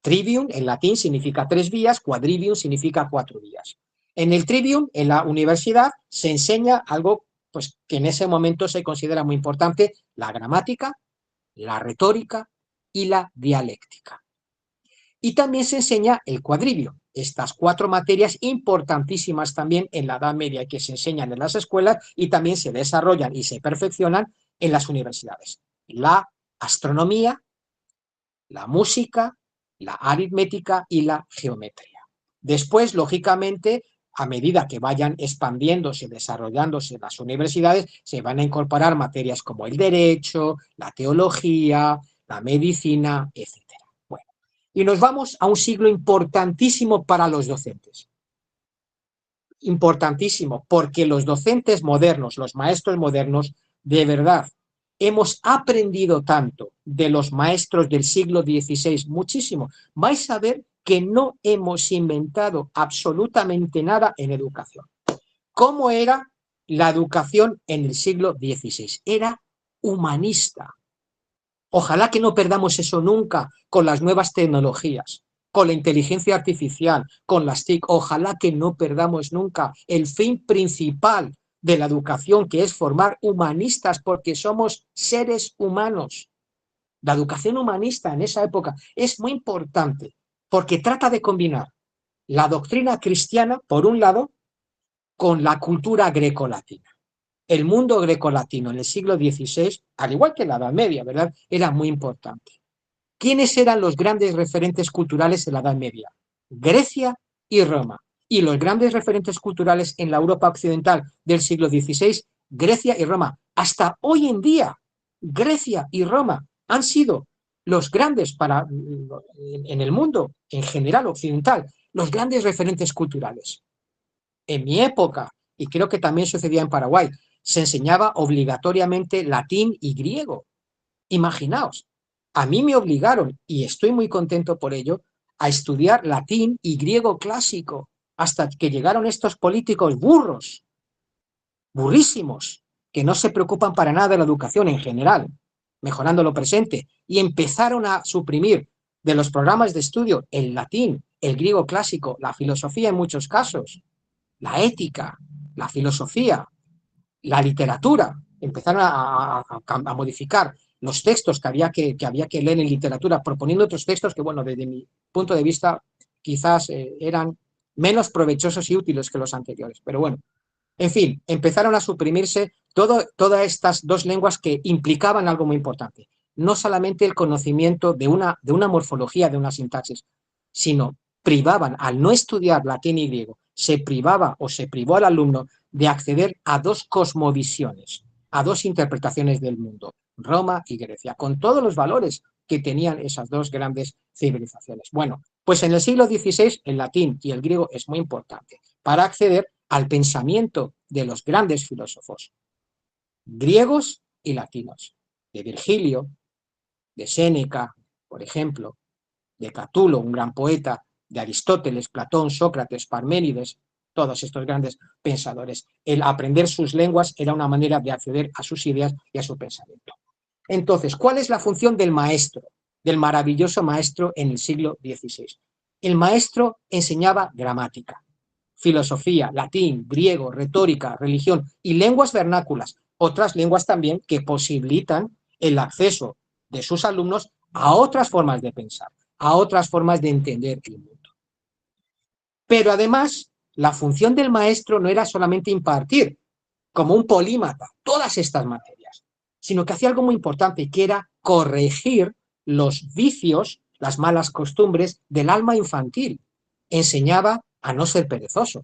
Trivium en latín significa 3 vías, quadrivium significa 4 vías. En el trivium, en la universidad, se enseña algo pues, que en ese momento se considera muy importante: la gramática, la retórica y la dialéctica. Y también se enseña el quadrivium, estas 4 materias importantísimas también en la Edad Media que se enseñan en las escuelas y también se desarrollan y se perfeccionan en las universidades. La astronomía, la música, la aritmética y la geometría. Después, lógicamente, a medida que vayan expandiéndose, desarrollándose las universidades, se van a incorporar materias como el derecho, la teología, la medicina, etc. Bueno, y nos vamos a un siglo importantísimo para los docentes. Importantísimo, porque los docentes modernos, los maestros modernos, de verdad, hemos aprendido tanto de los maestros del siglo XVI, muchísimo. Vais a ver que no hemos inventado absolutamente nada en educación. ¿Cómo era la educación en el siglo XVI? Era humanista. Ojalá que no perdamos eso nunca con las nuevas tecnologías, con la inteligencia artificial, con las TIC. Ojalá que no perdamos nunca el fin principal de la educación, que es formar humanistas, porque somos seres humanos. La educación humanista en esa época es muy importante, porque trata de combinar la doctrina cristiana, por un lado, con la cultura grecolatina. El mundo grecolatino en el siglo XVI, al igual que la Edad Media, ¿verdad?, era muy importante. ¿Quiénes eran los grandes referentes culturales de la Edad Media? Grecia y Roma. Y los grandes referentes culturales en la Europa occidental del siglo XVI, Grecia y Roma. Hasta hoy en día, Grecia y Roma han sido los grandes en el mundo, en general occidental, los grandes referentes culturales. En mi época, y creo que también sucedía en Paraguay, se enseñaba obligatoriamente latín y griego. Imaginaos, a mí me obligaron, y estoy muy contento por ello, a estudiar latín y griego clásico, hasta que llegaron estos políticos burros, burrísimos, que no se preocupan para nada de la educación en general, mejorando lo presente, y empezaron a suprimir de los programas de estudio el latín, el griego clásico, la filosofía en muchos casos, la ética, la filosofía, la literatura. Empezaron a modificar los textos que había que leer en literatura, proponiendo otros textos que, bueno, desde mi punto de vista, quizás eran menos provechosos y útiles que los anteriores. Pero bueno, en fin, empezaron a suprimirse todas estas dos lenguas que implicaban algo muy importante. No solamente el conocimiento de una morfología, de una sintaxis, sino privaban, al no estudiar latín y griego, se privaba o se privó al alumno de acceder a dos cosmovisiones, a dos interpretaciones del mundo, Roma y Grecia, con todos los valores que tenían esas dos grandes civilizaciones. Bueno, pues en el siglo XVI el latín y el griego es muy importante para acceder al pensamiento de los grandes filósofos griegos y latinos, de Virgilio, de Séneca, por ejemplo, de Catulo, un gran poeta, de Aristóteles, Platón, Sócrates, Parménides, todos estos grandes pensadores. El aprender sus lenguas era una manera de acceder a sus ideas y a su pensamiento. Entonces, ¿cuál es la función del maestro, del maravilloso maestro en el siglo XVI? El maestro enseñaba gramática, filosofía, latín, griego, retórica, religión y lenguas vernáculas, otras lenguas también que posibilitan el acceso de sus alumnos a otras formas de pensar, a otras formas de entender el mundo. Pero además, la función del maestro no era solamente impartir, como un polímata, todas estas materias, sino que hacía algo muy importante, que era corregir los vicios, las malas costumbres del alma infantil. Enseñaba a no ser perezoso,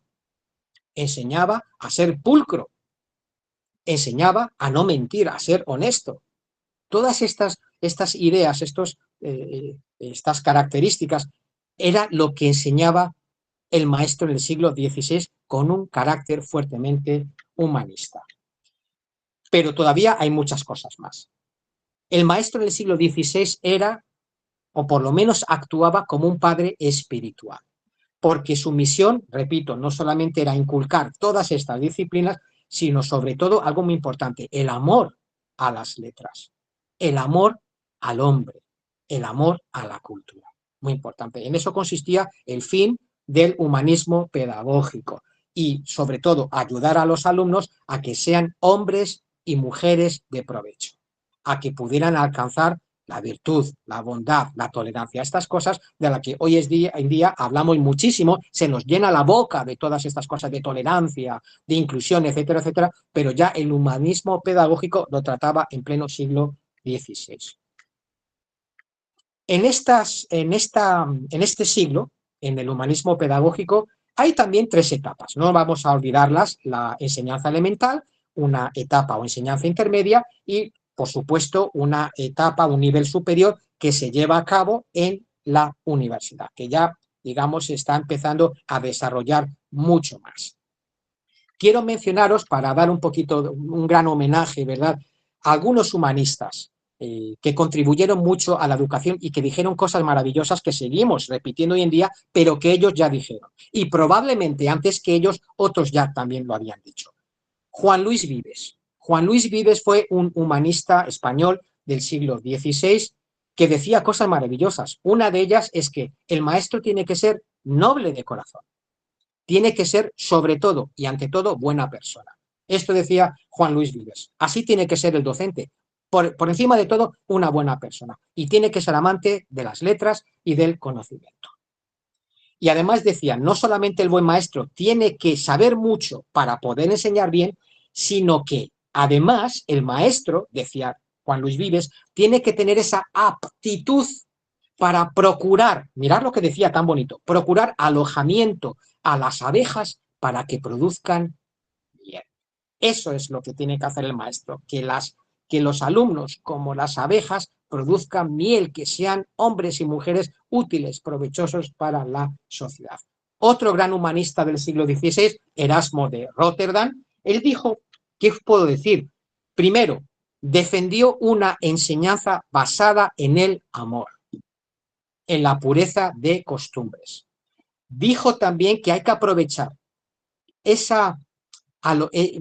enseñaba a ser pulcro, enseñaba a no mentir, a ser honesto. Todas estas ideas, estas características, era lo que enseñaba el maestro en el siglo XVI con un carácter fuertemente humanista. Pero todavía hay muchas cosas más. El maestro en el siglo XVI era, o por lo menos actuaba como un padre espiritual, porque su misión, repito, no solamente era inculcar todas estas disciplinas, sino sobre todo algo muy importante, el amor a las letras, el amor al hombre, el amor a la cultura. Muy importante. En eso consistía el fin del humanismo pedagógico y, sobre todo, ayudar a los alumnos a que sean hombres y mujeres de provecho, a que pudieran alcanzar la virtud, la bondad, la tolerancia, estas cosas de las que hoy en día hablamos muchísimo, se nos llena la boca de todas estas cosas de tolerancia, de inclusión, etcétera, etcétera, pero ya el humanismo pedagógico lo trataba en pleno siglo XVI. En este siglo, en el humanismo pedagógico, Hay también 3 etapas, no vamos a olvidarlas: la enseñanza elemental, una etapa o enseñanza intermedia y, por supuesto, una etapa, un nivel superior que se lleva a cabo en la universidad, que ya, digamos, se está empezando a desarrollar mucho más. Quiero mencionaros, para dar un poquito, un gran homenaje, ¿verdad?, a algunos humanistas que contribuyeron mucho a la educación y que dijeron cosas maravillosas que seguimos repitiendo hoy en día, pero que ellos ya dijeron. Y probablemente antes que ellos, otros ya también lo habían dicho. Juan Luis Vives. Juan Luis Vives fue un humanista español del siglo XVI que decía cosas maravillosas. Una de ellas es que el maestro tiene que ser noble de corazón, tiene que ser sobre todo y ante todo buena persona. Esto decía Juan Luis Vives. Así tiene que ser el docente, por encima de todo, una buena persona. Y tiene que ser amante de las letras y del conocimiento. Y además decía, no solamente el buen maestro tiene que saber mucho para poder enseñar bien, sino que además el maestro, decía Juan Luis Vives, tiene que tener esa aptitud para procurar, mirad lo que decía tan bonito, procurar alojamiento a las abejas para que produzcan bien. Eso es lo que tiene que hacer el maestro, que los alumnos, como las abejas, produzcan miel, que sean hombres y mujeres útiles, provechosos para la sociedad. Otro gran humanista del siglo XVI, Erasmo de Rotterdam, él dijo, ¿qué puedo decir? Primero, defendió una enseñanza basada en el amor, en la pureza de costumbres. Dijo también que hay que aprovechar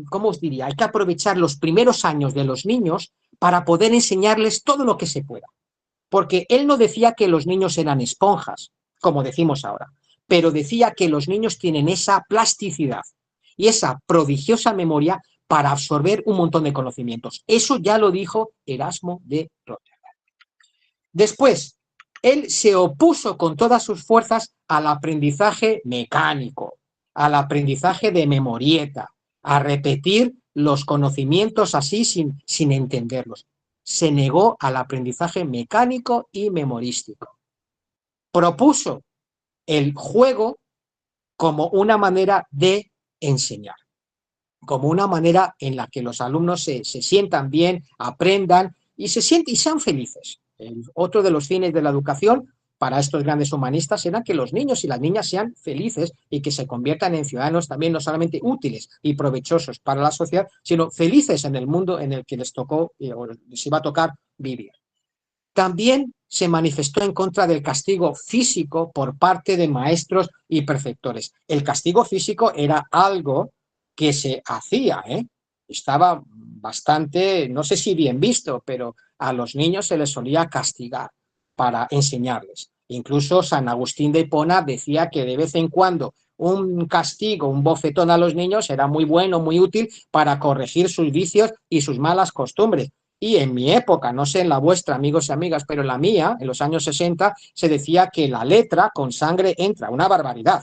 ¿cómo os diría? Hay que aprovechar los primeros años de los niños para poder enseñarles todo lo que se pueda. Porque él no decía que los niños eran esponjas, como decimos ahora, pero decía que los niños tienen esa plasticidad y esa prodigiosa memoria para absorber un montón de conocimientos. Eso ya lo dijo Erasmo de Rotterdam. Después, él se opuso con todas sus fuerzas al aprendizaje mecánico, al aprendizaje de memorieta, a repetir los conocimientos así sin entenderlos. Se negó al aprendizaje mecánico y memorístico. Propuso el juego como una manera de enseñar, como una manera en la que los alumnos se sientan bien, aprendan y sean felices. Otro de los fines de la educación para estos grandes humanistas era que los niños y las niñas sean felices y que se conviertan en ciudadanos también no solamente útiles y provechosos para la sociedad, sino felices en el mundo en el que les tocó o les iba a tocar vivir. También se manifestó en contra del castigo físico por parte de maestros y preceptores. El castigo físico era algo que se hacía, estaba bastante, no sé si bien visto, pero a los niños se les solía castigar para enseñarles. Incluso San Agustín de Hipona decía que de vez en cuando un castigo, un bofetón a los niños era muy bueno, muy útil para corregir sus vicios y sus malas costumbres. Y en mi época, no sé en la vuestra, amigos y amigas, pero en la mía, en los años 60, se decía que la letra con sangre entra, una barbaridad.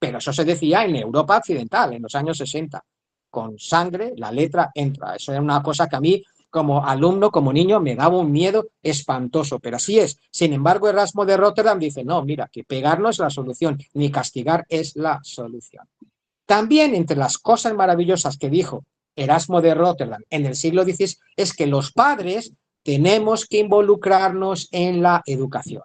Pero eso se decía en Europa occidental, en los años 60. Con sangre la letra entra. Eso era una cosa que a mí, como alumno, como niño, me daba un miedo espantoso, pero así es. Sin embargo, Erasmo de Rotterdam dice, no, mira, que pegar no es la solución, ni castigar es la solución. También entre las cosas maravillosas que dijo Erasmo de Rotterdam en el siglo XVI es que los padres tenemos que involucrarnos en la educación.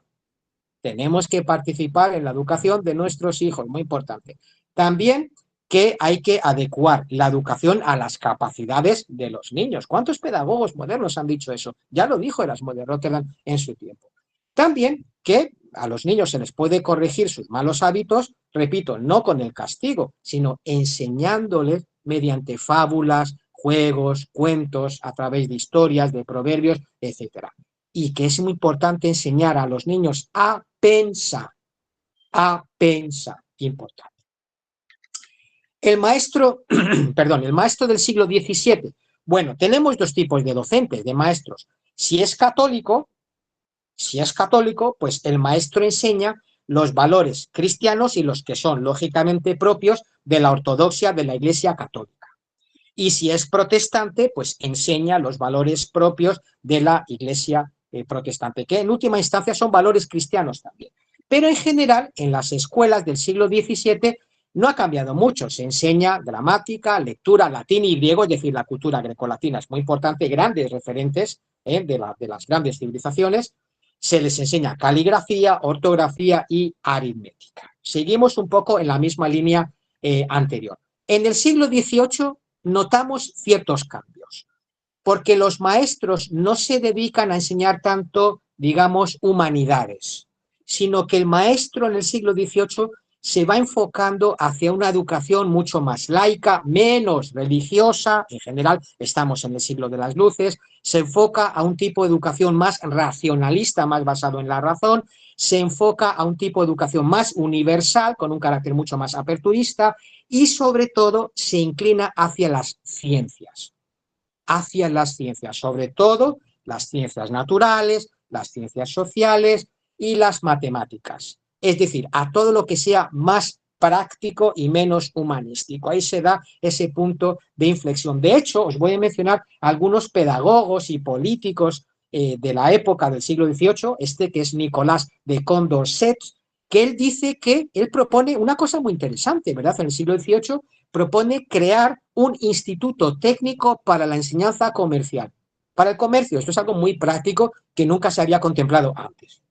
Tenemos que participar en la educación de nuestros hijos, muy importante. También que hay que adecuar la educación a las capacidades de los niños. ¿Cuántos pedagogos modernos han dicho eso? Ya lo dijo Erasmo de Rotterdam en su tiempo. También que a los niños se les puede corregir sus malos hábitos, repito, no con el castigo, sino enseñándoles mediante fábulas, juegos, cuentos, a través de historias, de proverbios, etc. Y que es muy importante enseñar a los niños a pensar, importante. El maestro del siglo XVII. Bueno, tenemos dos tipos de docentes, de maestros. Si es católico, pues el maestro enseña los valores cristianos y los que son, lógicamente, propios de la ortodoxia de la Iglesia católica. Y si es protestante, pues enseña los valores propios de la Iglesia protestante, que en última instancia son valores cristianos también. Pero en general, en las escuelas del siglo XVII no ha cambiado mucho. Se enseña gramática, lectura, latín y griego, es decir, la cultura grecolatina es muy importante, grandes referentes de las grandes civilizaciones. Se les enseña caligrafía, ortografía y aritmética. Seguimos un poco en la misma línea anterior. En el siglo XVIII notamos ciertos cambios, porque los maestros no se dedican a enseñar tanto, digamos, humanidades, sino que el maestro en el siglo XVIII se va enfocando hacia una educación mucho más laica, menos religiosa, en general estamos en el siglo de las luces, se enfoca a un tipo de educación más racionalista, más basado en la razón, se enfoca a un tipo de educación más universal, con un carácter mucho más aperturista, y sobre todo se inclina hacia las ciencias, sobre todo las ciencias naturales, las ciencias sociales y las matemáticas. Es decir, a todo lo que sea más práctico y menos humanístico. Ahí se da ese punto de inflexión. De hecho, os voy a mencionar algunos pedagogos y políticos de la época del siglo XVIII, que es Nicolás de Condorcet, que él dice que él propone una cosa muy interesante, ¿verdad? En el siglo XVIII propone crear un instituto técnico para la enseñanza comercial. Para el comercio, esto es algo muy práctico que nunca se había contemplado antes.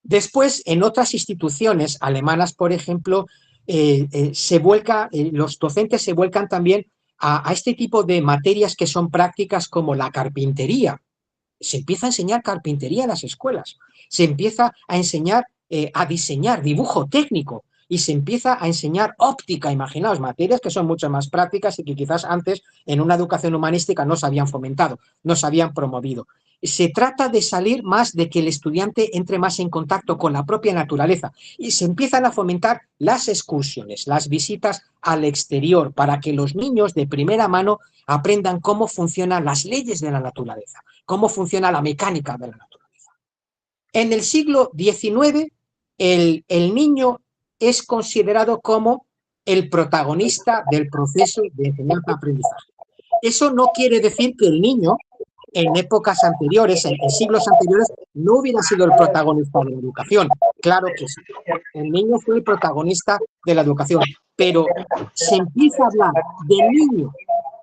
Después, en otras instituciones alemanas, por ejemplo, los docentes se vuelcan también a este tipo de materias que son prácticas como la carpintería. Se empieza a enseñar carpintería en las escuelas, se empieza a enseñar a diseñar dibujo técnico y se empieza a enseñar óptica. Imaginaos, materias que son mucho más prácticas y que quizás antes en una educación humanística no se habían fomentado, no se habían promovido. Se trata de salir más, de que el estudiante entre más en contacto con la propia naturaleza y se empiezan a fomentar las excursiones, las visitas al exterior, para que los niños de primera mano aprendan cómo funcionan las leyes de la naturaleza, cómo funciona la mecánica de la naturaleza. En el siglo XIX, el niño es considerado como el protagonista del proceso de enseñanza-aprendizaje. Eso no quiere decir que el niño, en épocas anteriores, en siglos anteriores, no hubiera sido el protagonista de la educación. Claro que sí. El niño fue el protagonista de la educación, pero se empieza a hablar del niño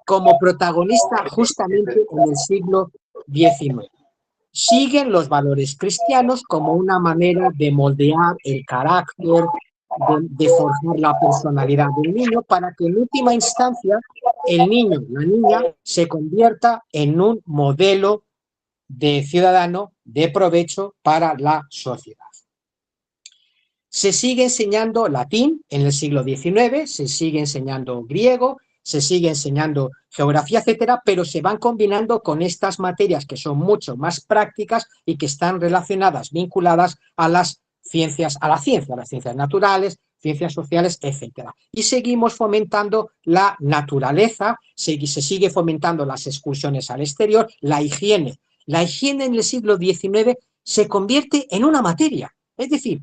como protagonista justamente en el siglo XIX. Siguen los valores cristianos como una manera de moldear el carácter, de forjar la personalidad del niño, para que en última instancia el niño, la niña, se convierta en un modelo de ciudadano de provecho para la sociedad. Se sigue enseñando latín en el siglo XIX, se sigue enseñando griego, se sigue enseñando geografía, etcétera, pero se van combinando con estas materias que son mucho más prácticas y que están relacionadas, vinculadas a las ciencias, las ciencias naturales, ciencias sociales, etcétera. Y seguimos fomentando la naturaleza, se sigue fomentando las excursiones al exterior, la higiene. La higiene en el siglo XIX se convierte en una materia, es decir,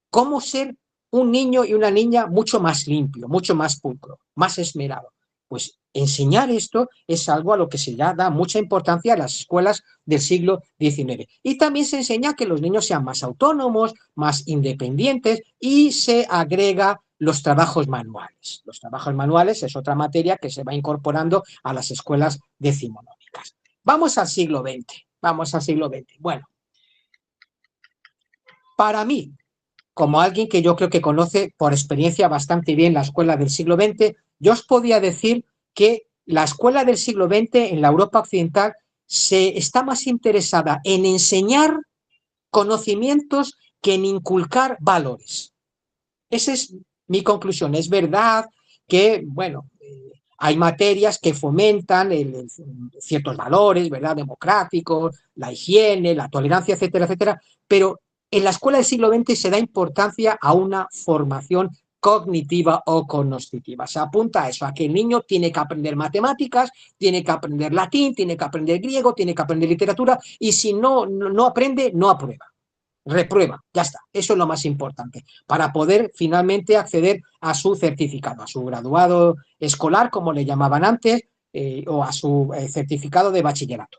cómo ser un niño y una niña mucho más limpio, mucho más pulcro, más esmerado. Pues enseñar esto es algo a lo que se da mucha importancia a las escuelas del siglo XIX. Y también se enseña que los niños sean más autónomos, más independientes, y se agrega los trabajos manuales. Los trabajos manuales es otra materia que se va incorporando a las escuelas decimonónicas. Vamos al siglo XX. Bueno, para mí, como alguien que yo creo que conoce por experiencia bastante bien la escuela del siglo XX, yo os podía decir que la escuela del siglo XX en la Europa occidental está más interesada en enseñar conocimientos que en inculcar valores. Esa es mi conclusión. Es verdad que, bueno, hay materias que fomentan ciertos valores, ¿verdad?, democráticos, la higiene, la tolerancia, etcétera, etcétera, pero en la escuela del siglo XX se da importancia a una formación cognitiva o cognoscitiva. Se apunta a eso, a que el niño tiene que aprender matemáticas, tiene que aprender latín, tiene que aprender griego, tiene que aprender literatura, y si no aprende, no aprueba. Reprueba, ya está, eso es lo más importante, para poder finalmente acceder a su certificado, a su graduado escolar, como le llamaban antes, o a su certificado de bachillerato.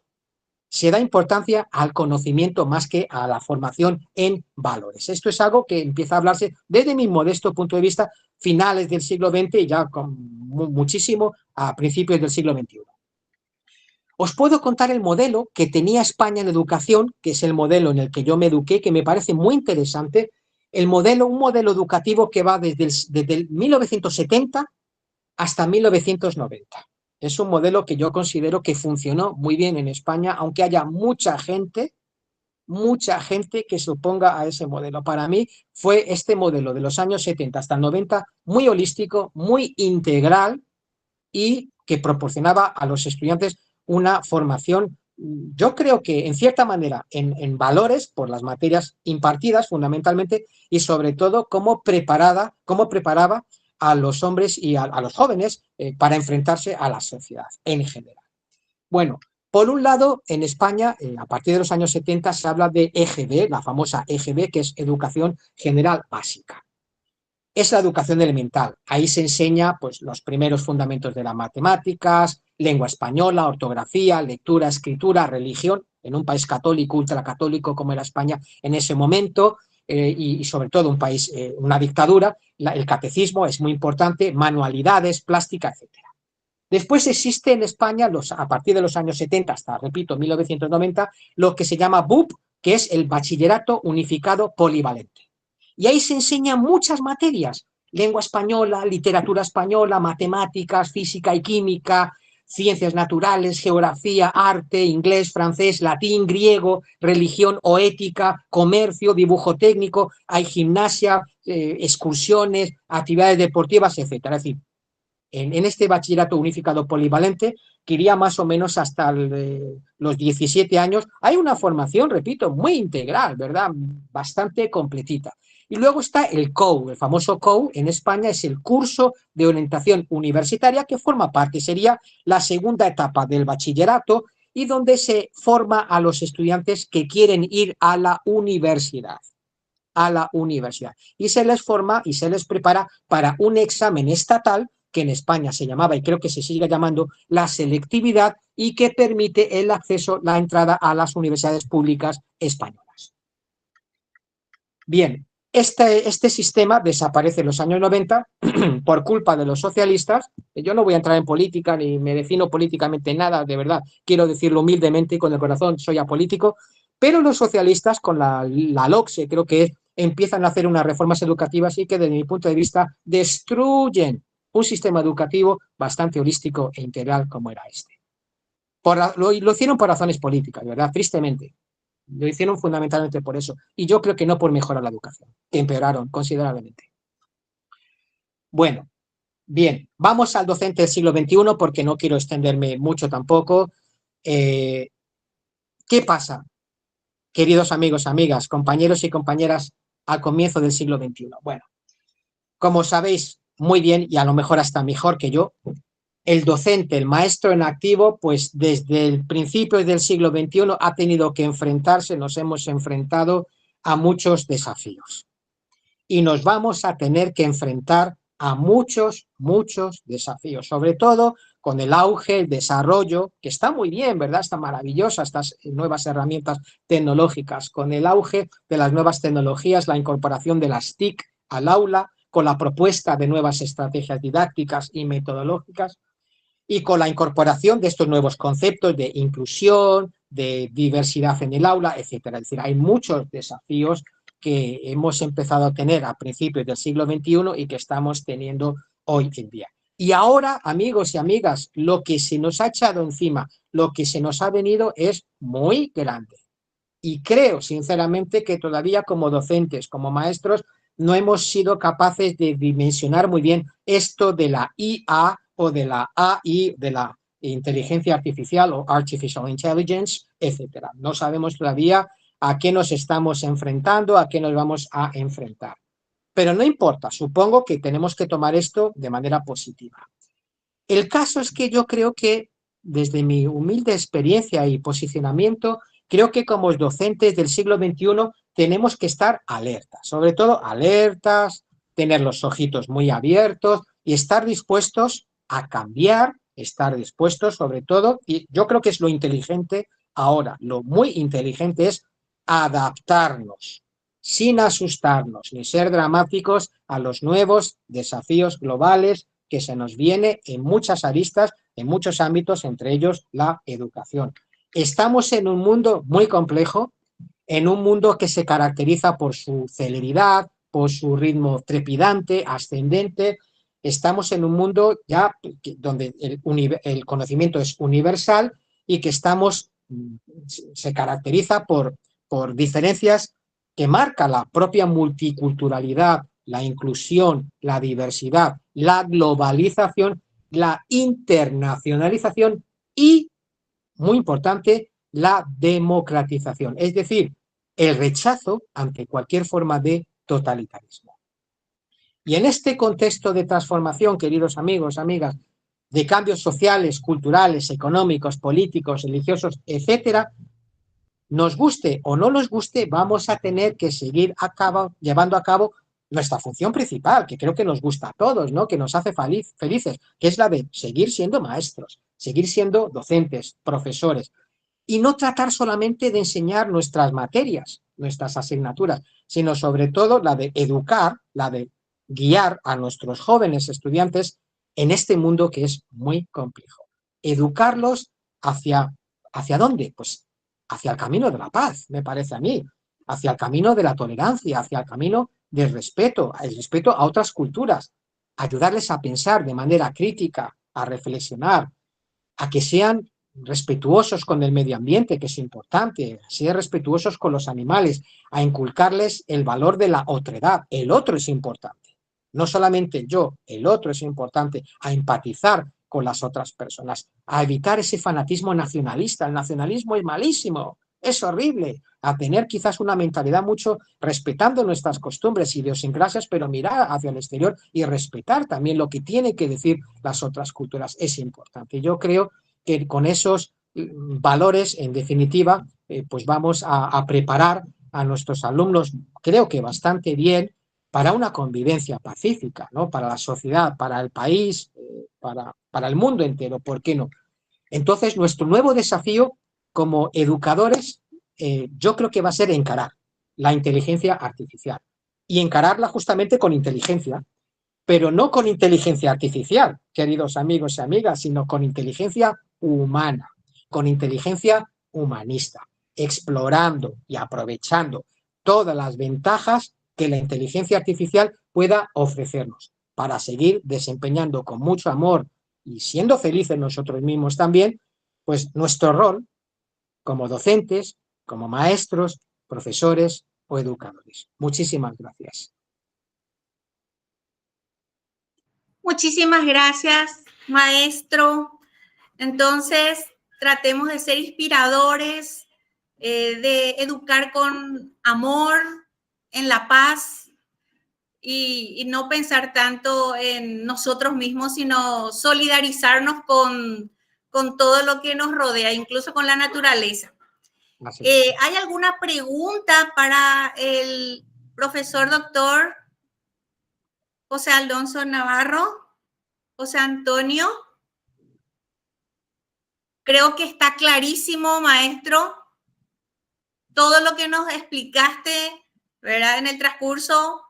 se da importancia al conocimiento más que a la formación en valores. Esto es algo que empieza a hablarse desde mi modesto punto de vista, finales del siglo XX y ya con muchísimo a principios del siglo XXI. Os puedo contar el modelo que tenía España en educación, que es el modelo en el que yo me eduqué, que me parece muy interesante. Un modelo educativo que va desde el 1970 hasta 1990. Es un modelo que yo considero que funcionó muy bien en España, aunque haya mucha gente que se oponga a ese modelo. Para mí fue este modelo de los años 70 hasta el 90 muy holístico, muy integral y que proporcionaba a los estudiantes una formación, yo creo que en cierta manera en valores por las materias impartidas fundamentalmente y sobre todo cómo preparaba a los hombres y a los jóvenes para enfrentarse a la sociedad en general. Bueno, por un lado, en España, a partir de los años 70 se habla de EGB, la famosa EGB, que es Educación General Básica. Es la educación elemental. Ahí se enseña pues, los primeros fundamentos de las matemáticas, lengua española, ortografía, lectura, escritura, religión, en un país católico, ultracatólico como era España en ese momento, y sobre todo un país, una dictadura. El catecismo es muy importante, manualidades, plástica, etc. Después existe en España, a partir de los años 70 hasta, repito, 1990, lo que se llama BUP, que es el Bachillerato Unificado Polivalente. Y ahí se enseñan muchas materias, lengua española, literatura española, matemáticas, física y química, ciencias naturales, geografía, arte, inglés, francés, latín, griego, religión o ética, comercio, dibujo técnico, hay gimnasia, excursiones, actividades deportivas, etc. Es decir, en este bachillerato unificado polivalente, que iría más o menos hasta los 17 años, hay una formación, repito, muy integral, ¿verdad? Bastante completita. Y luego está el COU, el famoso COU en España es el curso de orientación universitaria que forma parte, sería la segunda etapa del bachillerato y donde se forma a los estudiantes que quieren ir a la universidad. Y se les forma y se les prepara para un examen estatal que en España se llamaba y creo que se sigue llamando la selectividad y que permite el acceso, la entrada a las universidades públicas españolas. Bien, este sistema desaparece en los años 90 por culpa de los socialistas. Yo no voy a entrar en política ni me defino políticamente nada, de verdad, quiero decirlo humildemente y con el corazón, soy apolítico, pero los socialistas con la LOCSE creo que empiezan a hacer unas reformas educativas y que desde mi punto de vista destruyen un sistema educativo bastante holístico e integral como era este. Lo hicieron por razones políticas, ¿verdad? Tristemente. Lo hicieron fundamentalmente por eso. Y yo creo que no por mejorar la educación, que empeoraron considerablemente. Bueno, bien, vamos al docente del siglo XXI porque no quiero extenderme mucho tampoco. ¿Qué pasa, queridos amigos, amigas, compañeros y compañeras, al comienzo del siglo XXI? Bueno, como sabéis muy bien, y a lo mejor hasta mejor que yo, el docente, el maestro en activo, pues desde el principio del siglo XXI ha tenido que enfrentarse, nos hemos enfrentado a muchos desafíos. Y nos vamos a tener que enfrentar a muchos desafíos, sobre todo con el auge, el desarrollo, que está muy bien, ¿verdad? Está maravillosa estas nuevas herramientas tecnológicas, con el auge de las nuevas tecnologías, la incorporación de las TIC al aula, con la propuesta de nuevas estrategias didácticas y metodológicas y con la incorporación de estos nuevos conceptos de inclusión, de diversidad en el aula, etcétera. Es decir, hay muchos desafíos que hemos empezado a tener a principios del siglo XXI y que estamos teniendo hoy en día. Y ahora, amigos y amigas, lo que se nos ha echado encima, lo que se nos ha venido es muy grande. Y creo, sinceramente, que todavía como docentes, como maestros, no hemos sido capaces de dimensionar muy bien esto de la IA o de la AI, de la inteligencia artificial o artificial intelligence, etcétera. No sabemos todavía a qué nos estamos enfrentando, a qué nos vamos a enfrentar. Pero no importa, supongo que tenemos que tomar esto de manera positiva. El caso es que yo creo que desde mi humilde experiencia y posicionamiento, creo que como docentes del siglo XXI tenemos que estar alertas, sobre todo alertas, tener los ojitos muy abiertos y estar dispuestos a cambiar, estar dispuestos sobre todo, y yo creo que es lo inteligente, Ahora, lo muy inteligente es adaptarnos, sin asustarnos ni ser dramáticos a los nuevos desafíos globales que se nos viene en muchas aristas, en muchos ámbitos, entre ellos la educación. Estamos en un mundo muy complejo, en un mundo que se caracteriza por su celeridad, por su ritmo trepidante, ascendente. Estamos en un mundo ya donde el conocimiento es universal y que se caracteriza por diferencias que marca la propia multiculturalidad, la inclusión, la diversidad, la globalización, la internacionalización y, muy importante, la democratización, es decir, el rechazo ante cualquier forma de totalitarismo. Y en este contexto de transformación, queridos amigos, amigas, de cambios sociales, culturales, económicos, políticos, religiosos, etcétera, nos guste o no nos guste, vamos a tener que seguir llevando a cabo nuestra función principal, que creo que nos gusta a todos, ¿no? Que nos hace felices, que es la de seguir siendo maestros, seguir siendo docentes, profesores, y no tratar solamente de enseñar nuestras materias, nuestras asignaturas, sino sobre todo la de educar, la de guiar a nuestros jóvenes estudiantes en este mundo que es muy complejo. Educarlos ¿hacia dónde? Pues hacia el camino de la paz, me parece a mí, hacia el camino de la tolerancia, hacia el camino del respeto, el respeto a otras culturas, ayudarles a pensar de manera crítica, a reflexionar, a que sean respetuosos con el medio ambiente, que es importante, ser respetuosos con los animales, a inculcarles el valor de la otredad. El otro es importante, no solamente yo, el otro es importante, a empatizar con las otras personas, a evitar ese fanatismo nacionalista. El nacionalismo es malísimo, es horrible, a tener quizás una mentalidad mucho respetando nuestras costumbres, idiosincrasias, pero mirar hacia el exterior y respetar también lo que tienen que decir las otras culturas es importante. Yo creo que con esos valores, en definitiva, pues vamos a preparar a nuestros alumnos, creo que bastante bien, para una convivencia pacífica, ¿no? Para la sociedad, para el país, para el mundo entero, ¿por qué no? Entonces, nuestro nuevo desafío como educadores, yo creo que va a ser encarar la inteligencia artificial y encararla justamente con inteligencia, pero no con inteligencia artificial, queridos amigos y amigas, sino con inteligencia humana, con inteligencia humanista, explorando y aprovechando todas las ventajas que la inteligencia artificial pueda ofrecernos para seguir desempeñando con mucho amor y siendo felices nosotros mismos también, pues nuestro rol como docentes, como maestros, profesores o educadores. Muchísimas gracias. Muchísimas gracias, maestro. Entonces, tratemos de ser inspiradores, de educar con amor, en la paz y no pensar tanto en nosotros mismos, sino solidarizarnos con todo lo que nos rodea, incluso con la naturaleza. ¿Hay alguna pregunta para el profesor doctor José Alonso Navarro? José Antonio. Creo que está clarísimo, maestro, todo lo que nos explicaste, ¿verdad? En el transcurso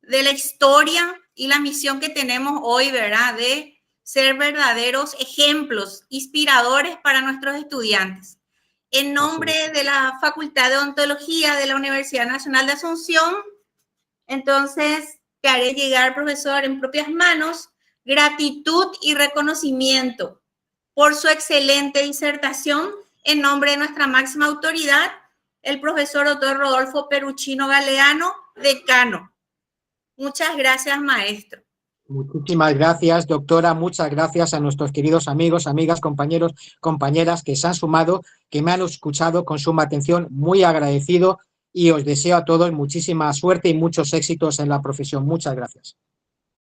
de la historia y la misión que tenemos hoy, ¿verdad? De ser verdaderos ejemplos, inspiradores para nuestros estudiantes. En nombre de la Facultad de Odontología de la Universidad Nacional de Asunción, entonces te haré llegar, profesor, en propias manos, gratitud y reconocimiento por su excelente disertación en nombre de nuestra máxima autoridad, el profesor doctor Rodolfo Peruchino Galeano, decano. Muchas gracias, maestro. Muchísimas gracias, doctora. Muchas gracias a nuestros queridos amigos, amigas, compañeros, compañeras que se han sumado, que me han escuchado con suma atención. Muy agradecido y os deseo a todos muchísima suerte y muchos éxitos en la profesión. Muchas gracias.